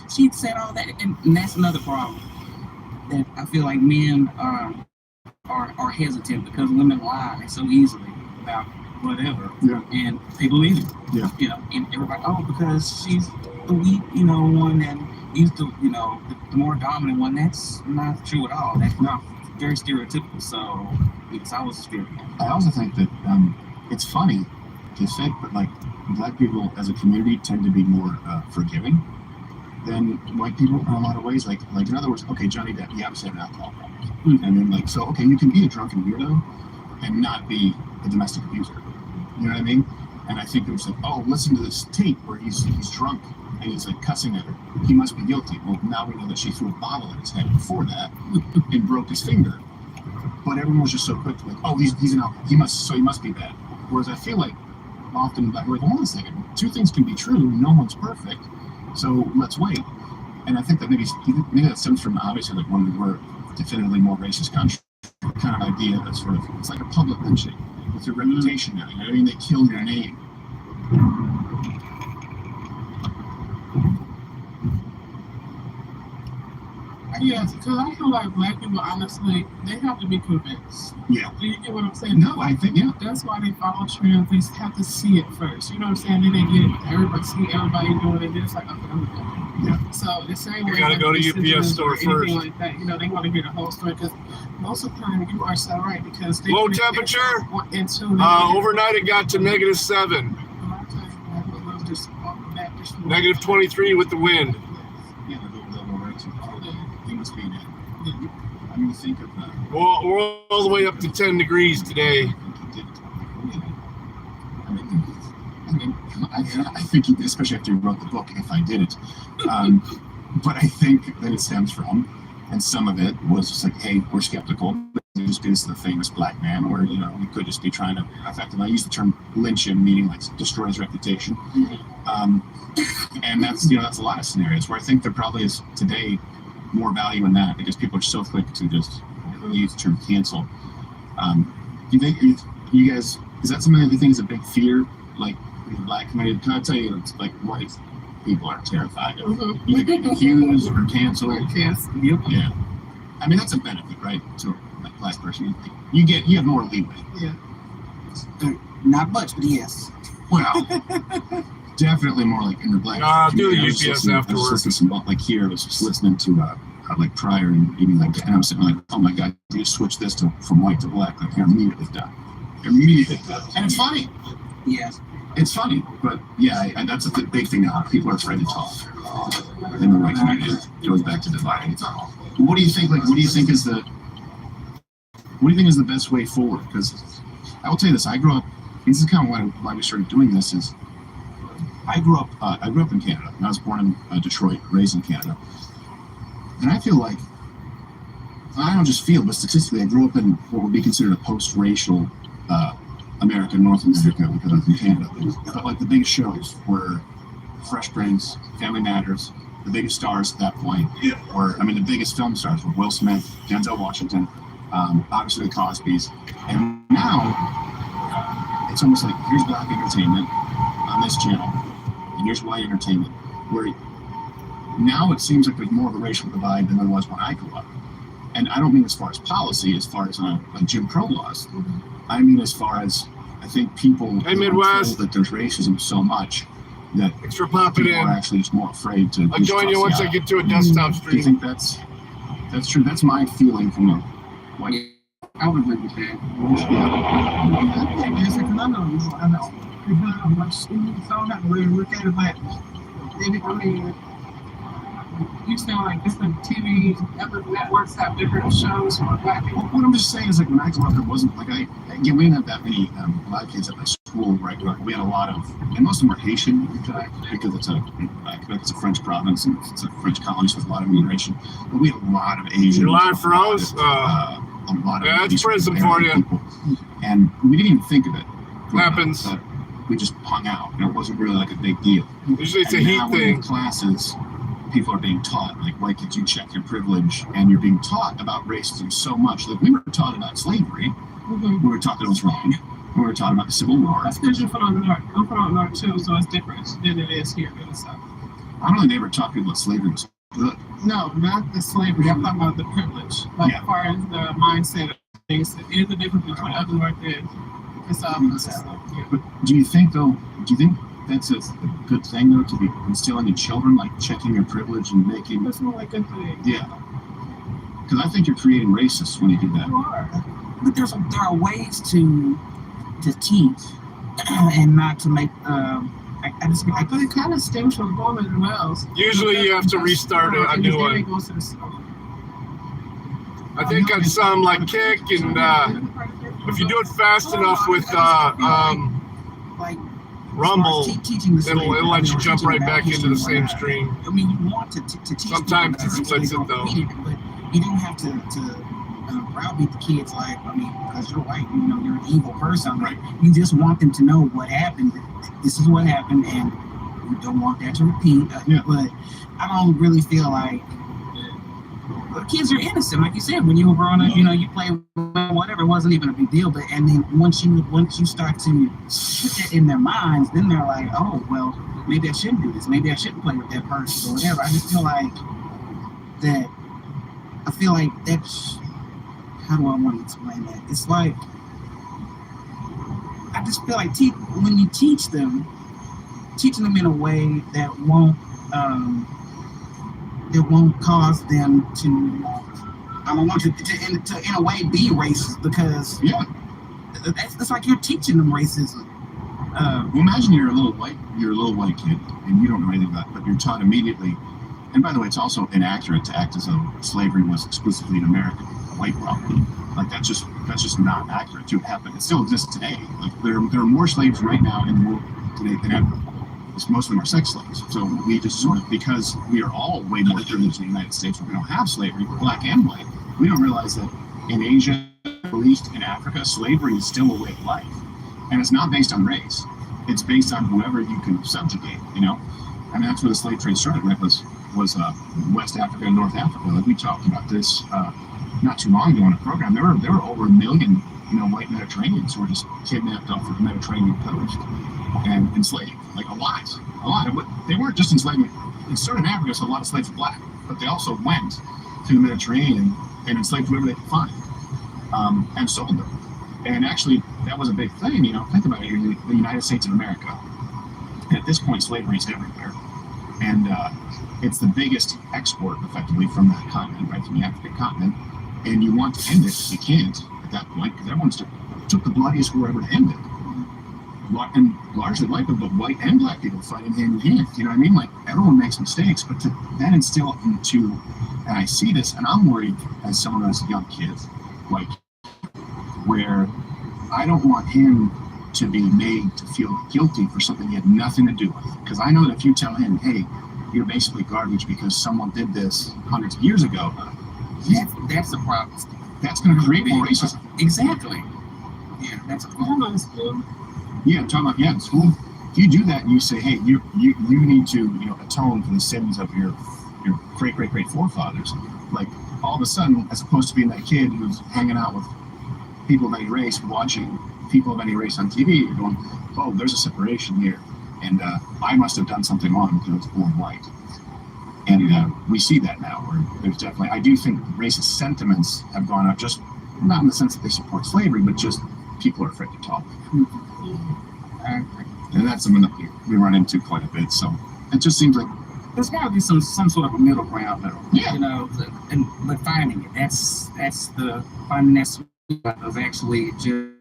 she said all that. And that's another problem that I feel like men are hesitant because women lie so easily about whatever, and they believe it. You know, and everybody, oh, because she's the weak, you know, one, and he's the, you know, the more dominant one. That's not true at all. That's not very stereotypical. So, yes, I was very happy. I also think that it's funny to say, but like black people as a community tend to be more forgiving than white people in a lot of ways. Like in other words, okay, Johnny Depp, he obviously had an alcohol problem. I mean, like, so okay, you can be a drunken weirdo and not be a domestic abuser. You know what I mean? And I think it was like, oh, listen to this tape where he's drunk and he's like cussing at her. He must be guilty. Well, now we know that she threw a bottle at his head before that and broke his finger. But everyone was just so quick to like, oh, he's an alcoholic. He must be bad. Whereas I feel like often like, hold on a second, two things can be true. No one's perfect, so let's wait. And I think that maybe that stems from obviously like when we were definitively more racist country, kind of idea that sort of it's like a public lynching. With your reputation now, you know what I mean? They kill your name. Yes, because I feel like black people, honestly, they have to be convinced. Yeah. Do you get what I'm saying? No, I think, yeah. That's why they follow trends. They have to see it first. You know what I'm saying? Then they get it. Everybody doing it. Then it's like, okay, I'm doing it. Yeah. So the same way. You gotta go to UPS store first. Like that, you know, they want to hear the whole story because most of the time you are so right because they low temperature. Overnight it got to -7. -23 with the wind. Yeah, they'll go right to he must be dead. I mean, think of that. Well, we're all the way up to 10 degrees today. He did I think, especially after you wrote the book, if I did it. But I think that it stems from, and some of it was just like, hey, we're skeptical. Just because the famous black man, where we could just be trying to effectively, I use the term lynch him, meaning like destroy his reputation. And that's that's a lot of scenarios where I think there probably is today more value in that because people are so quick to just use the term cancel. Do you think you guys, is that something that you think is a big fear, like in the black community? Can I tell you, it's like white people are terrified of either getting accused or canceled. Yes. Yep. Yeah, I mean that's a benefit, right? To a black person, you have more leeway. Yeah. Not much, but yes. Well, definitely more like in the black. I'll do the community. UPS I was listening to some, like here, I was just listening to like Pryor and eating like, and I was sitting like, oh my god, you switch this from white to black, like you're immediately done. Immediately done. And it's funny. Yes. It's funny, but yeah, that's a big thing now. People are afraid to talk in the white community. It goes back to dividing. What do you think? Like, what do you think is the best way forward? Because I will tell you this: I grew up. This is kind of why we started doing this. Is I grew up in Canada. I was born in Detroit, raised in Canada, and I feel like I don't just feel, but statistically, I grew up in what would be considered a post-racial America, North America, because I was in Canada. But like the biggest shows were Fresh Prince, Family Matters. The biggest stars at that point were, the biggest film stars were Will Smith, Denzel Washington, obviously the Cosbys. And now it's almost like here's black entertainment on this channel, and here's white entertainment. Where now it seems like there's more of a racial divide than there was when I grew up. And I don't mean as far as policy, as far as like Jim Crow laws. I mean as far as I think people Hey, are Midwest. told that there's racism so much that Thanks for popping people in. are actually just more afraid to. I'll join you once I get to a desktop Do you stream. think that's true? That's my feeling from a white. I would agree with that. Yeah. Yes, because I know. Because I'm like, so I don't have to really look at it like, You sound like different TV networks have different shows for black people. What I'm just saying is like when I grew up, there wasn't like we didn't have that many black kids at my school where I grew up. We had a lot of, and most of them were Haitian because Quebec is a French province and it's a French colony, so there's a lot of immigration. But we had a lot of Asian. Your line froze? A lot of Yeah, that's Eastern prison American for you. people. And we didn't even think of it. Happens. But we just hung out, and it wasn't really like a big deal. Usually it's a And heat now when thing. in classes, people are being taught, like, white kids, you check your privilege, and you're being taught about racism so much. Like, we were taught about slavery, we were taught that it was wrong, we were taught about the Civil War. That's because you're from the North. I'm from the North too, so it's different than it is here in the South. I don't think they ever taught people that slavery was good. No, not the slavery. I'm talking about the privilege. Like, as far as the mindset of things, it is a difference between us and North and the South. Yeah. But do you think that's a good thing, though, to be instilling in children, like checking your privilege and making... That's not like a good thing. Yeah. Because I think you're creating racists when you do that. You are. But there are ways to teach and not to make But it kind of stems from Bowman and Wells. Usually you have to restart a new one. Goes to the school. I think on some like Kick and if you do it fast enough with like Rumble, teaching the it'll let you jump right back into the same stream. stream. I mean, you want to teach. Sometimes people it that, so they splits it, don't though. repeat it, but you don't have to browbeat the kids like, because you're white, you're an evil person. Right. You just want them to know what happened. This is what happened, and you don't want that to repeat. Yeah. But I don't really feel like kids are innocent, like you said. When you were growing up, you play whatever, it wasn't even a big deal. But and then once you start to put that in their minds, then they're like, oh well, maybe I shouldn't do this. Maybe I shouldn't play with that person or whatever. I just feel like that. I feel like that's, how do I want to explain that? It's like, I just feel like when you teaching them in a way that won't cause them to, I don't want to in a way be racist, because that's like you're teaching them racism. Well, imagine you're a little white kid and you don't know anything about it, but you're taught immediately. And by the way, it's also inaccurate to act as though slavery was exclusively an American, white problem. Like that's just not accurate to happen. It still exists today. Like there are more slaves right now in the world today than ever. most of them are sex slaves. So we just sort of, because we are all way more privileged in the United States where we don't have slavery, black and white, we don't realize that in Asia, Middle East, in Africa, slavery is still a way of life. And it's not based on race. It's based on whoever you can subjugate, you know? I mean, that's where the slave trade started, right? Was West Africa and North Africa. Like we talked about this not too long ago on a program. There were over 1 million, you know, white Mediterraneans who were just kidnapped off of the Mediterranean coast and enslaved. Like a lot. They weren't just enslaved. It started in Africa, so a lot of slaves were black, but they also went to the Mediterranean and enslaved whoever they could find, and sold them. And actually, that was a big thing. You know, think about it. You're in the United States of America, and at this point, slavery is everywhere, and it's the biggest export, effectively, from that continent, right, from the African continent. And you want to end it, you can't at that point, because everyone took the bloodiest war ever to end it. And largely white people, but white and black people fighting hand in hand. You know what I mean? Like, everyone makes mistakes, but to then instill into, and I see this, and I'm worried as someone who has young kids, white, where I don't want him to be made to feel guilty for something he had nothing to do with. Because I know that if you tell him, hey, you're basically garbage because someone did this hundreds of years ago, That's the problem. that's going to create more racism. Exactly. Yeah, that's a problem. Yeah, I'm talking about, in school. If you do that and you say, hey, you need to, you know, atone for the sins of your great forefathers, like, all of a sudden, as opposed to being that kid who's hanging out with people of any race, watching people of any race on TV, you're going, oh, there's a separation here, and I must have done something wrong because I was born white. And we see that now, where there's definitely, I do think racist sentiments have gone up, just not in the sense that they support slavery, but just people are afraid to talk. And that's something that we run into quite a bit. So it just seems like there's got to be some sort of a middle ground, though. Yeah. You know, but finding it. That's the finding that sweet spot of actually just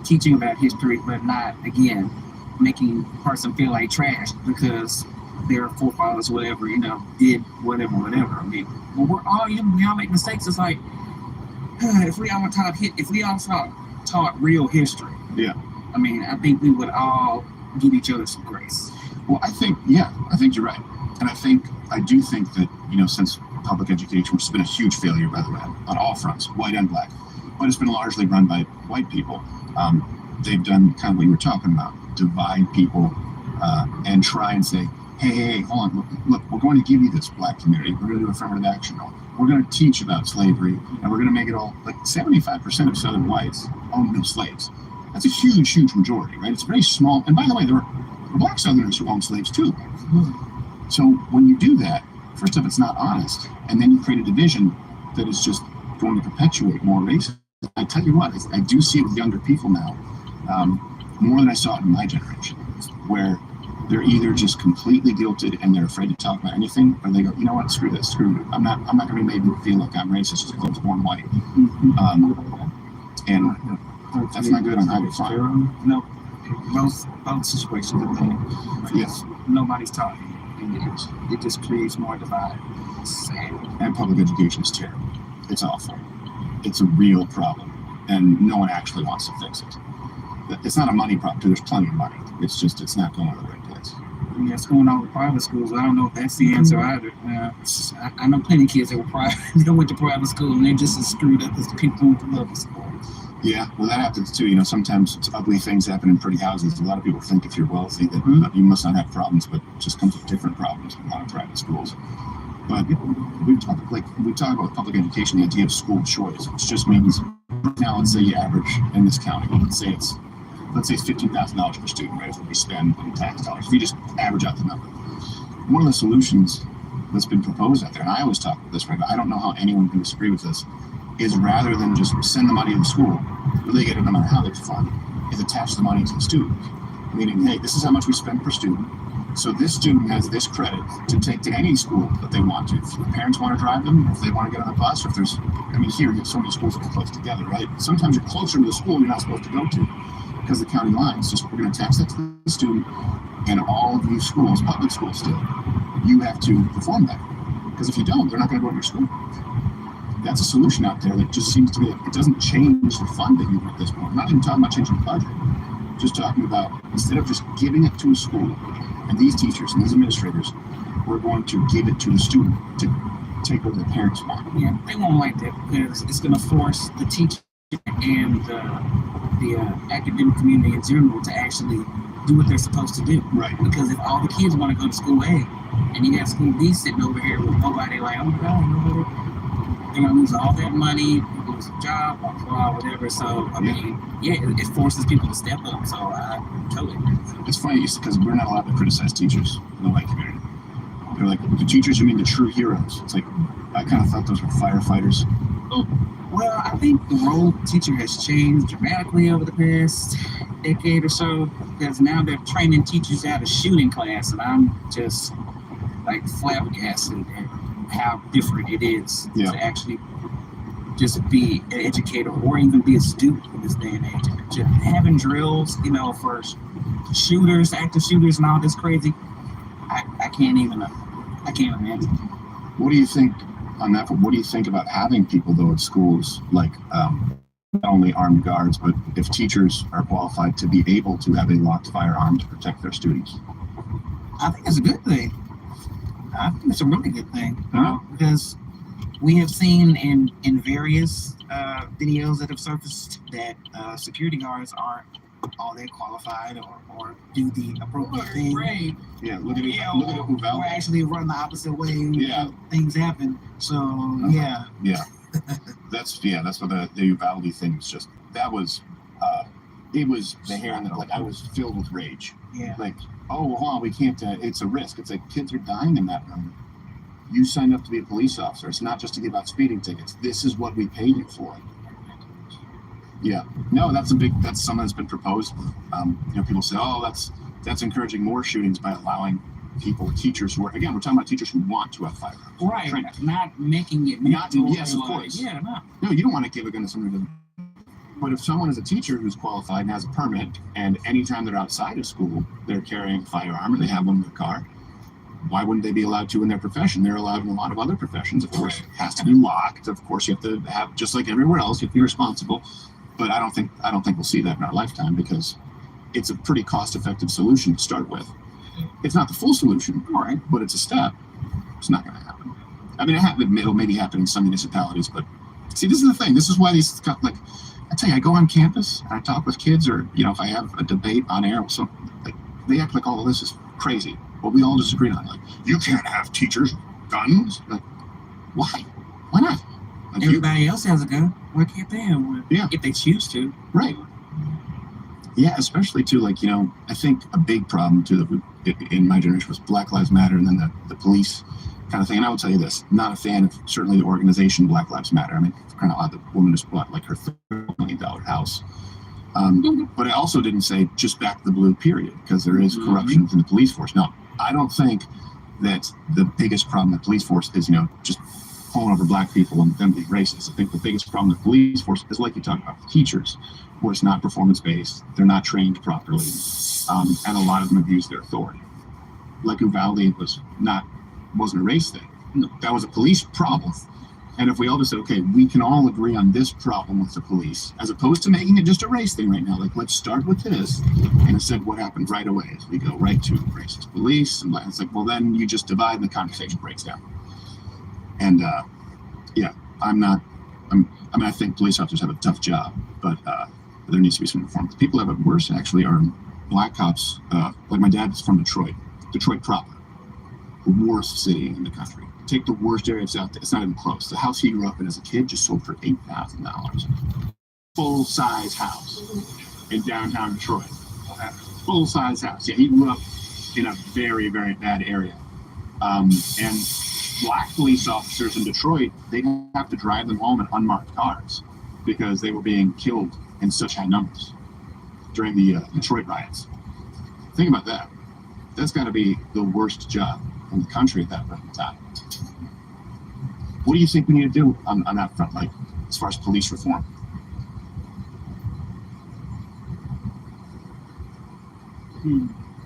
teaching about history, but not, again, making a person feel like trash because their forefathers, whatever, you know, did whatever. I mean, well, we're all human. We all make mistakes. It's like if we all taught real history. Yeah. I mean, I think we would all give each other some grace. Well, I think you're right. And I do think that, you know, since public education, which has been a huge failure, by the way, on all fronts, white and black, but it's been largely run by white people. They've done kind of what you were talking about, divide people and try and say, hey, hold on, look, we're going to give you this black community. We're going to do affirmative action. We're going to teach about slavery, and we're going to make it all, like 75% of Southern whites owned no slaves. That's a huge, huge majority, right? It's very small. And by the way, there were black Southerners who owned slaves too. So when you do that, first off, it's not honest. And then you create a division that is just going to perpetuate more racism. I tell you what, I do see it with younger people now, more than I saw it in my generation, where they're either just completely guilted and they're afraid to talk about anything, or they go, you know what, screw this, screw it. I'm not going to be made to feel like I'm racist just because I was born white. And that's not good on either side. No, both situations are bad. Yes. Nobody's talking. And it just creates more divide. It's sad. And public education is terrible. It's awful. It's a real problem. And no one actually wants to fix it. It's not a money problem, too. There's plenty of money. It's just, it's not going to the right place. Yeah, it's going on with private schools. I don't know if that's the answer either. I know plenty of kids that were private. They went to private school and they're just as screwed up as the people who went to public school. Yeah, well, that happens too. You know, sometimes ugly things happen in pretty houses. A lot of people think if you're wealthy that you must not have problems, but it just comes with different problems in a lot of private schools. But we talk about public education, the idea of school choice, which just means now, let's say you average in this county, let's say it's $15,000 per student, right? Is what we spend in tax dollars. If you just average out the number, one of the solutions that's been proposed out there, and I always talk about this, right? But I don't know how anyone can disagree with this, is rather than just send the money to the school, where they get it no matter how they fund, is attach the money to the student. Meaning, hey, this is how much we spend per student. So this student has this credit to take to any school that they want to. If the parents want to drive them, if they want to get on a bus, or if there's, here you have so many schools that are close together, right? Sometimes you're closer to the school you're not supposed to go to because the county lines, just we're going to tax that to the student, and all of you schools, public schools still, you have to perform that. Because if you don't, they're not going to go to your school. That's a solution out there that just seems to be, it doesn't change the funding at this point. I'm not even talking about changing the budget. Just talking about, instead of just giving it to a school, And these teachers and these administrators were going to give it to the student to take what their parents want. Yeah, they won't like that because it's going to force the teacher and the academic community in general to actually do what they're supposed to do. Right. Because if all the kids want to go to school A, and you got school B sitting over here with nobody, like, oh my God, nobody, they're going to lose all that money, lose a job, blah, blah, whatever. So, I mean, yeah, it forces people to step up. So, I totally agree. It's funny because we're not allowed to criticize teachers in the white community. They're like, the teachers, you mean the true heroes? It's like, I kind of thought those were firefighters. Well, I think the role of the teacher has changed dramatically over the past decade or so, because now they're training teachers out of shooting class, and I'm just like flabbergasted at how different it is to actually just be an educator or even be a student in this day and age. Just having drills, you know, for shooters, active shooters, and all this crazy, I can't imagine. What do you think on that? What do you think about having people though at schools like not only armed guards, but if teachers are qualified to be able to have a locked firearm to protect their students? I think it's a good thing. I think it's a really good thing Huh? because we have seen in various videos that have surfaced that security guards aren't all that qualified or do the appropriate thing. Right. Yeah, look at Or Uvalde. actually run the opposite way Yeah. when things happen. So yeah. Yeah, that's what the Uvalde thing was just. That was, it was the hair on the, like, I was filled with rage. Yeah. Like, oh, well, we can't, it's a risk. It's like kids are dying in that room. You signed up to be a police officer. It's not just to give out speeding tickets. This is what we paid you for. Yeah, no, that's something that's been proposed. People say, oh, that's encouraging more shootings by allowing teachers who are, again, we're talking about teachers who want to have firearms. Right. Trained. Not making it Not- mandatory, yes, of like, course. Yeah, no. No, you don't want to give a gun to somebody who doesn't. But if someone is a teacher who's qualified and has a permit, and anytime they're outside of school, they're carrying a firearm or they have one in their car, why wouldn't they be allowed to in their profession? They're allowed in a lot of other professions. Of course, it has to be locked. Of course, you have to have, just like everywhere else, you have to be responsible. But I don't think we'll see that in our lifetime because it's a pretty cost-effective solution to start with. It's not the full solution, all right, but it's a step. It's not going to happen. I mean, it'll maybe happen in some municipalities, but see, this is the thing. This is why these, like, I tell you, I go on campus and I talk with kids, or if I have a debate on air with some, like, they act like all of this is crazy, but we all disagree on it. Like, you can't have teachers guns. Like, why? Why not? Like, Everybody else has a gun. Why can't they have one? Yeah. If they choose to. Right. Yeah, especially too, like, I think a big problem too that in my generation was Black Lives Matter, and then the police kind of thing. And I will tell you this, not a fan of certainly the organization Black Lives Matter. I mean, kind of odd, the woman just bought like her $30 million house. But I also didn't say just back the blue, period, because there is corruption within the police force. Now, I don't think that the biggest problem with the police force is, just pulling over black people and them being racist. I think the biggest problem with the police force is, like you talked about, the teachers, where it's not performance-based, they're not trained properly, and a lot of them abuse their authority. Like Uvalde wasn't a race thing. No, that was a police problem. And if we all just said, okay, we can all agree on this problem with the police, as opposed to making it just a race thing right now, like, let's start with this, and instead what happened right away is we go right to racist police, and it's like, well, then you just divide and the conversation breaks down. And I think police officers have a tough job, but there needs to be some reform. The people that have it worse actually are black cops. Like my dad's from Detroit proper, the worst city in the country. Take the worst area it's out there. It's not even close. The house he grew up in as a kid just sold for $8,000. Full-size house in downtown Detroit. Full-size house. Yeah, he grew up in a very, very bad area. And black police officers in Detroit, they'd have to drive them home in unmarked cars because they were being killed in such high numbers during the Detroit riots. Think about that. That's got to be the worst job in the country at that point in time. What do you think we need to do on that front, like, as far as police reform?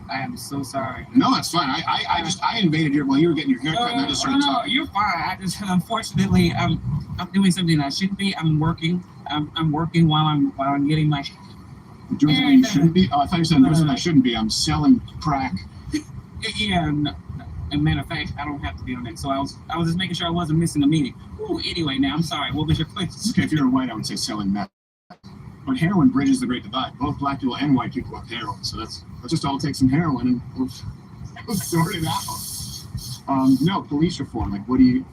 I am so sorry. No, that's fine. I invaded here while you were getting your haircut, and I just started talking. You're fine. I just, unfortunately, I'm doing something I shouldn't be. I'm working. I'm working while I'm getting my. You're doing something you shouldn't be? Oh, I thought you said doing something I shouldn't be. I'm selling crack. Yeah, no. And matter of fact, I don't have to be on that. So I was just making sure I wasn't missing a meeting. Ooh, anyway, now I'm sorry. What was your question? Okay, if you're white, I would say selling meth. But heroin bridges the great divide. Both black people and white people have heroin, so let's just all take some heroin and we'll sort it out. No, police reform. Like, what do you?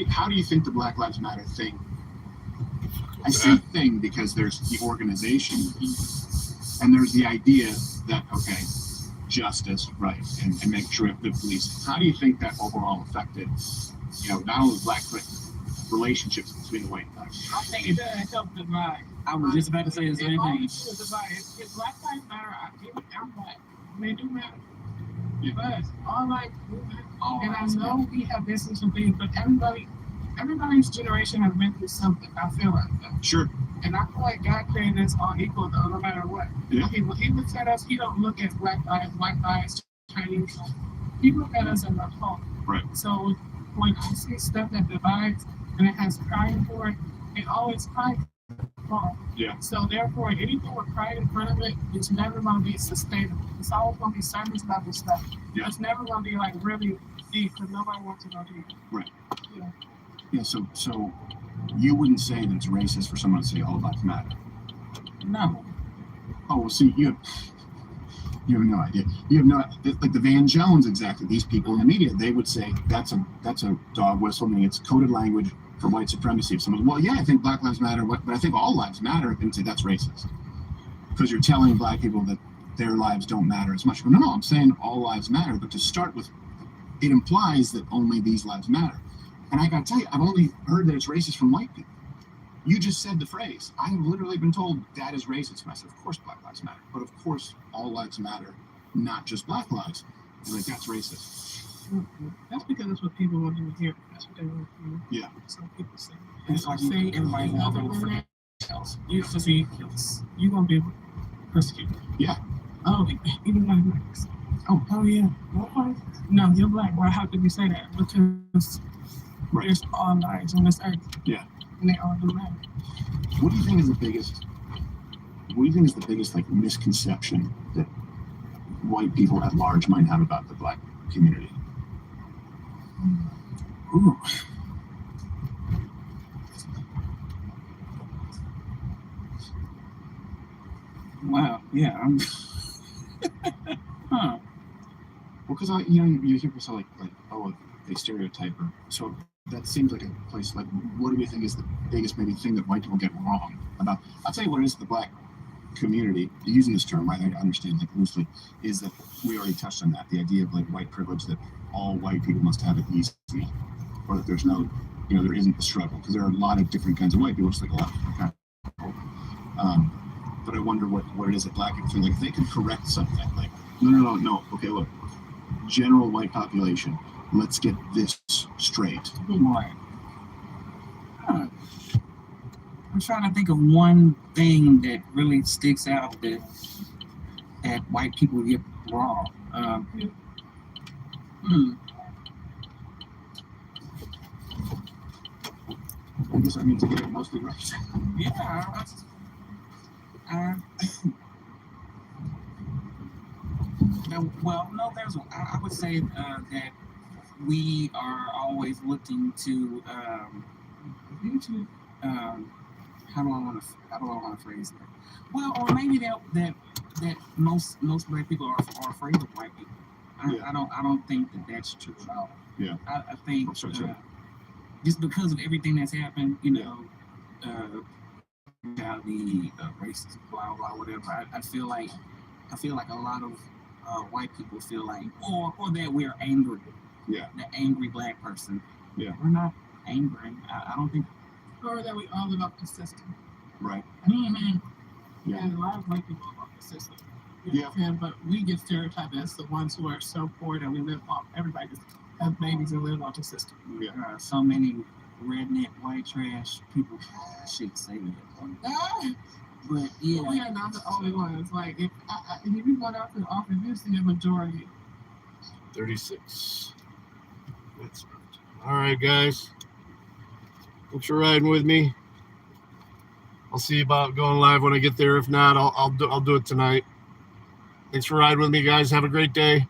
How do you think the Black Lives Matter thing? I say thing because there's the organization, and there's the idea that okay, justice, right, and make sure that the police. How do you think that overall affected, not only black but relationships between the white and black? I think it does help divide. I was just about to say the same thing. If Black Lives Matter, I'm black. They do matter. But all life movement, and I know we have been through some things, but everybody's generation has been through something. I feel like that. Sure. And I feel like God created us all equal, though, no matter what. Yeah. He looks at us. He don't look at black guys, white guys, Chinese. He look at us as a whole. Right. So when I see stuff that divides and it has pride for it, it always pride for it. Yeah. So therefore, anything with pride in front of it, it's never going to be sustainable. It's always going to be surface level stuff. Yeah. It's never going to be like really deep because nobody wants to go deep. Right. Yeah. Yeah. So you wouldn't say that it's racist for someone to say all lives matter. No. Oh, well, see, you have no idea. You have no, like the Van Jones, exactly. These people in the media, they would say that's a dog whistle, meaning it's coded language for white supremacy. If someone, well, yeah, I think Black Lives Matter, but I think all lives matter, and say that's racist because you're telling black people that their lives don't matter as much. Well, no, I'm saying all lives matter, but to start with, it implies that only these lives matter. And I got to tell you, I've only heard that it's racist from white people. You just said the phrase. I've literally been told that is racist. And I said, of course Black Lives Matter. But of course all lives matter, not just black lives. And like, that's racist. Mm-hmm. That's because that's what people want to hear. That's what they want to hear. Yeah. Some people say. It's like say everybody knows their little else. You're going to be persecuted. Yeah. Oh, even blacks. Oh yeah. What? No, you're black. Why? How could you say that? Because there's all lives on this earth. Yeah. And they all do matter. What do you think is the biggest like misconception that white people at large might have about the black community? Ooh. Wow. Yeah. I'm. Huh. Well, because you hear people say like oh, they stereotype her. So that seems like a place like, what do you think is the biggest maybe thing that white people get wrong about? I'll tell you what it is, the black community, using this term, right, I understand like loosely, is that we already touched on that, the idea of like white privilege, that all white people must have it easy, or that there's no, there isn't a struggle, because there are a lot of different kinds of white people, just like a lot of different kinds of people. But I wonder what it is that black people feel like if they can correct something, like, no, okay, look, general white population, let's get this straight. Right. Huh. I'm trying to think of one thing that really sticks out that white people get wrong. I guess I mean to get it mostly right. Yeah. No, there's. I would say that we are always looking to how do I want to phrase that? Well, or maybe that most black people are afraid of white people. I don't think that that's true at all. Yeah. I think just because of everything that's happened, brutality, racism, blah blah, whatever. I feel like a lot of white people feel like, or that we're angry. Yeah. The angry black person. Yeah. We're not angry. I don't think. Or that we all live off the system. Right. Mm-hmm. Yeah. And a lot of white people live off the system. Yeah. But we get stereotyped as the ones who are so poor that we live off. Everybody just have babies and live off the system. Yeah. So many redneck white trash people. I shouldn't say that. But yeah. We are not the only ones. Like if you go out to the office, you see a majority. 36. That's right. All right, guys. Thanks for riding with me. I'll see about going live when I get there. If not, I'll do it tonight. Thanks for riding with me, guys. Have a great day.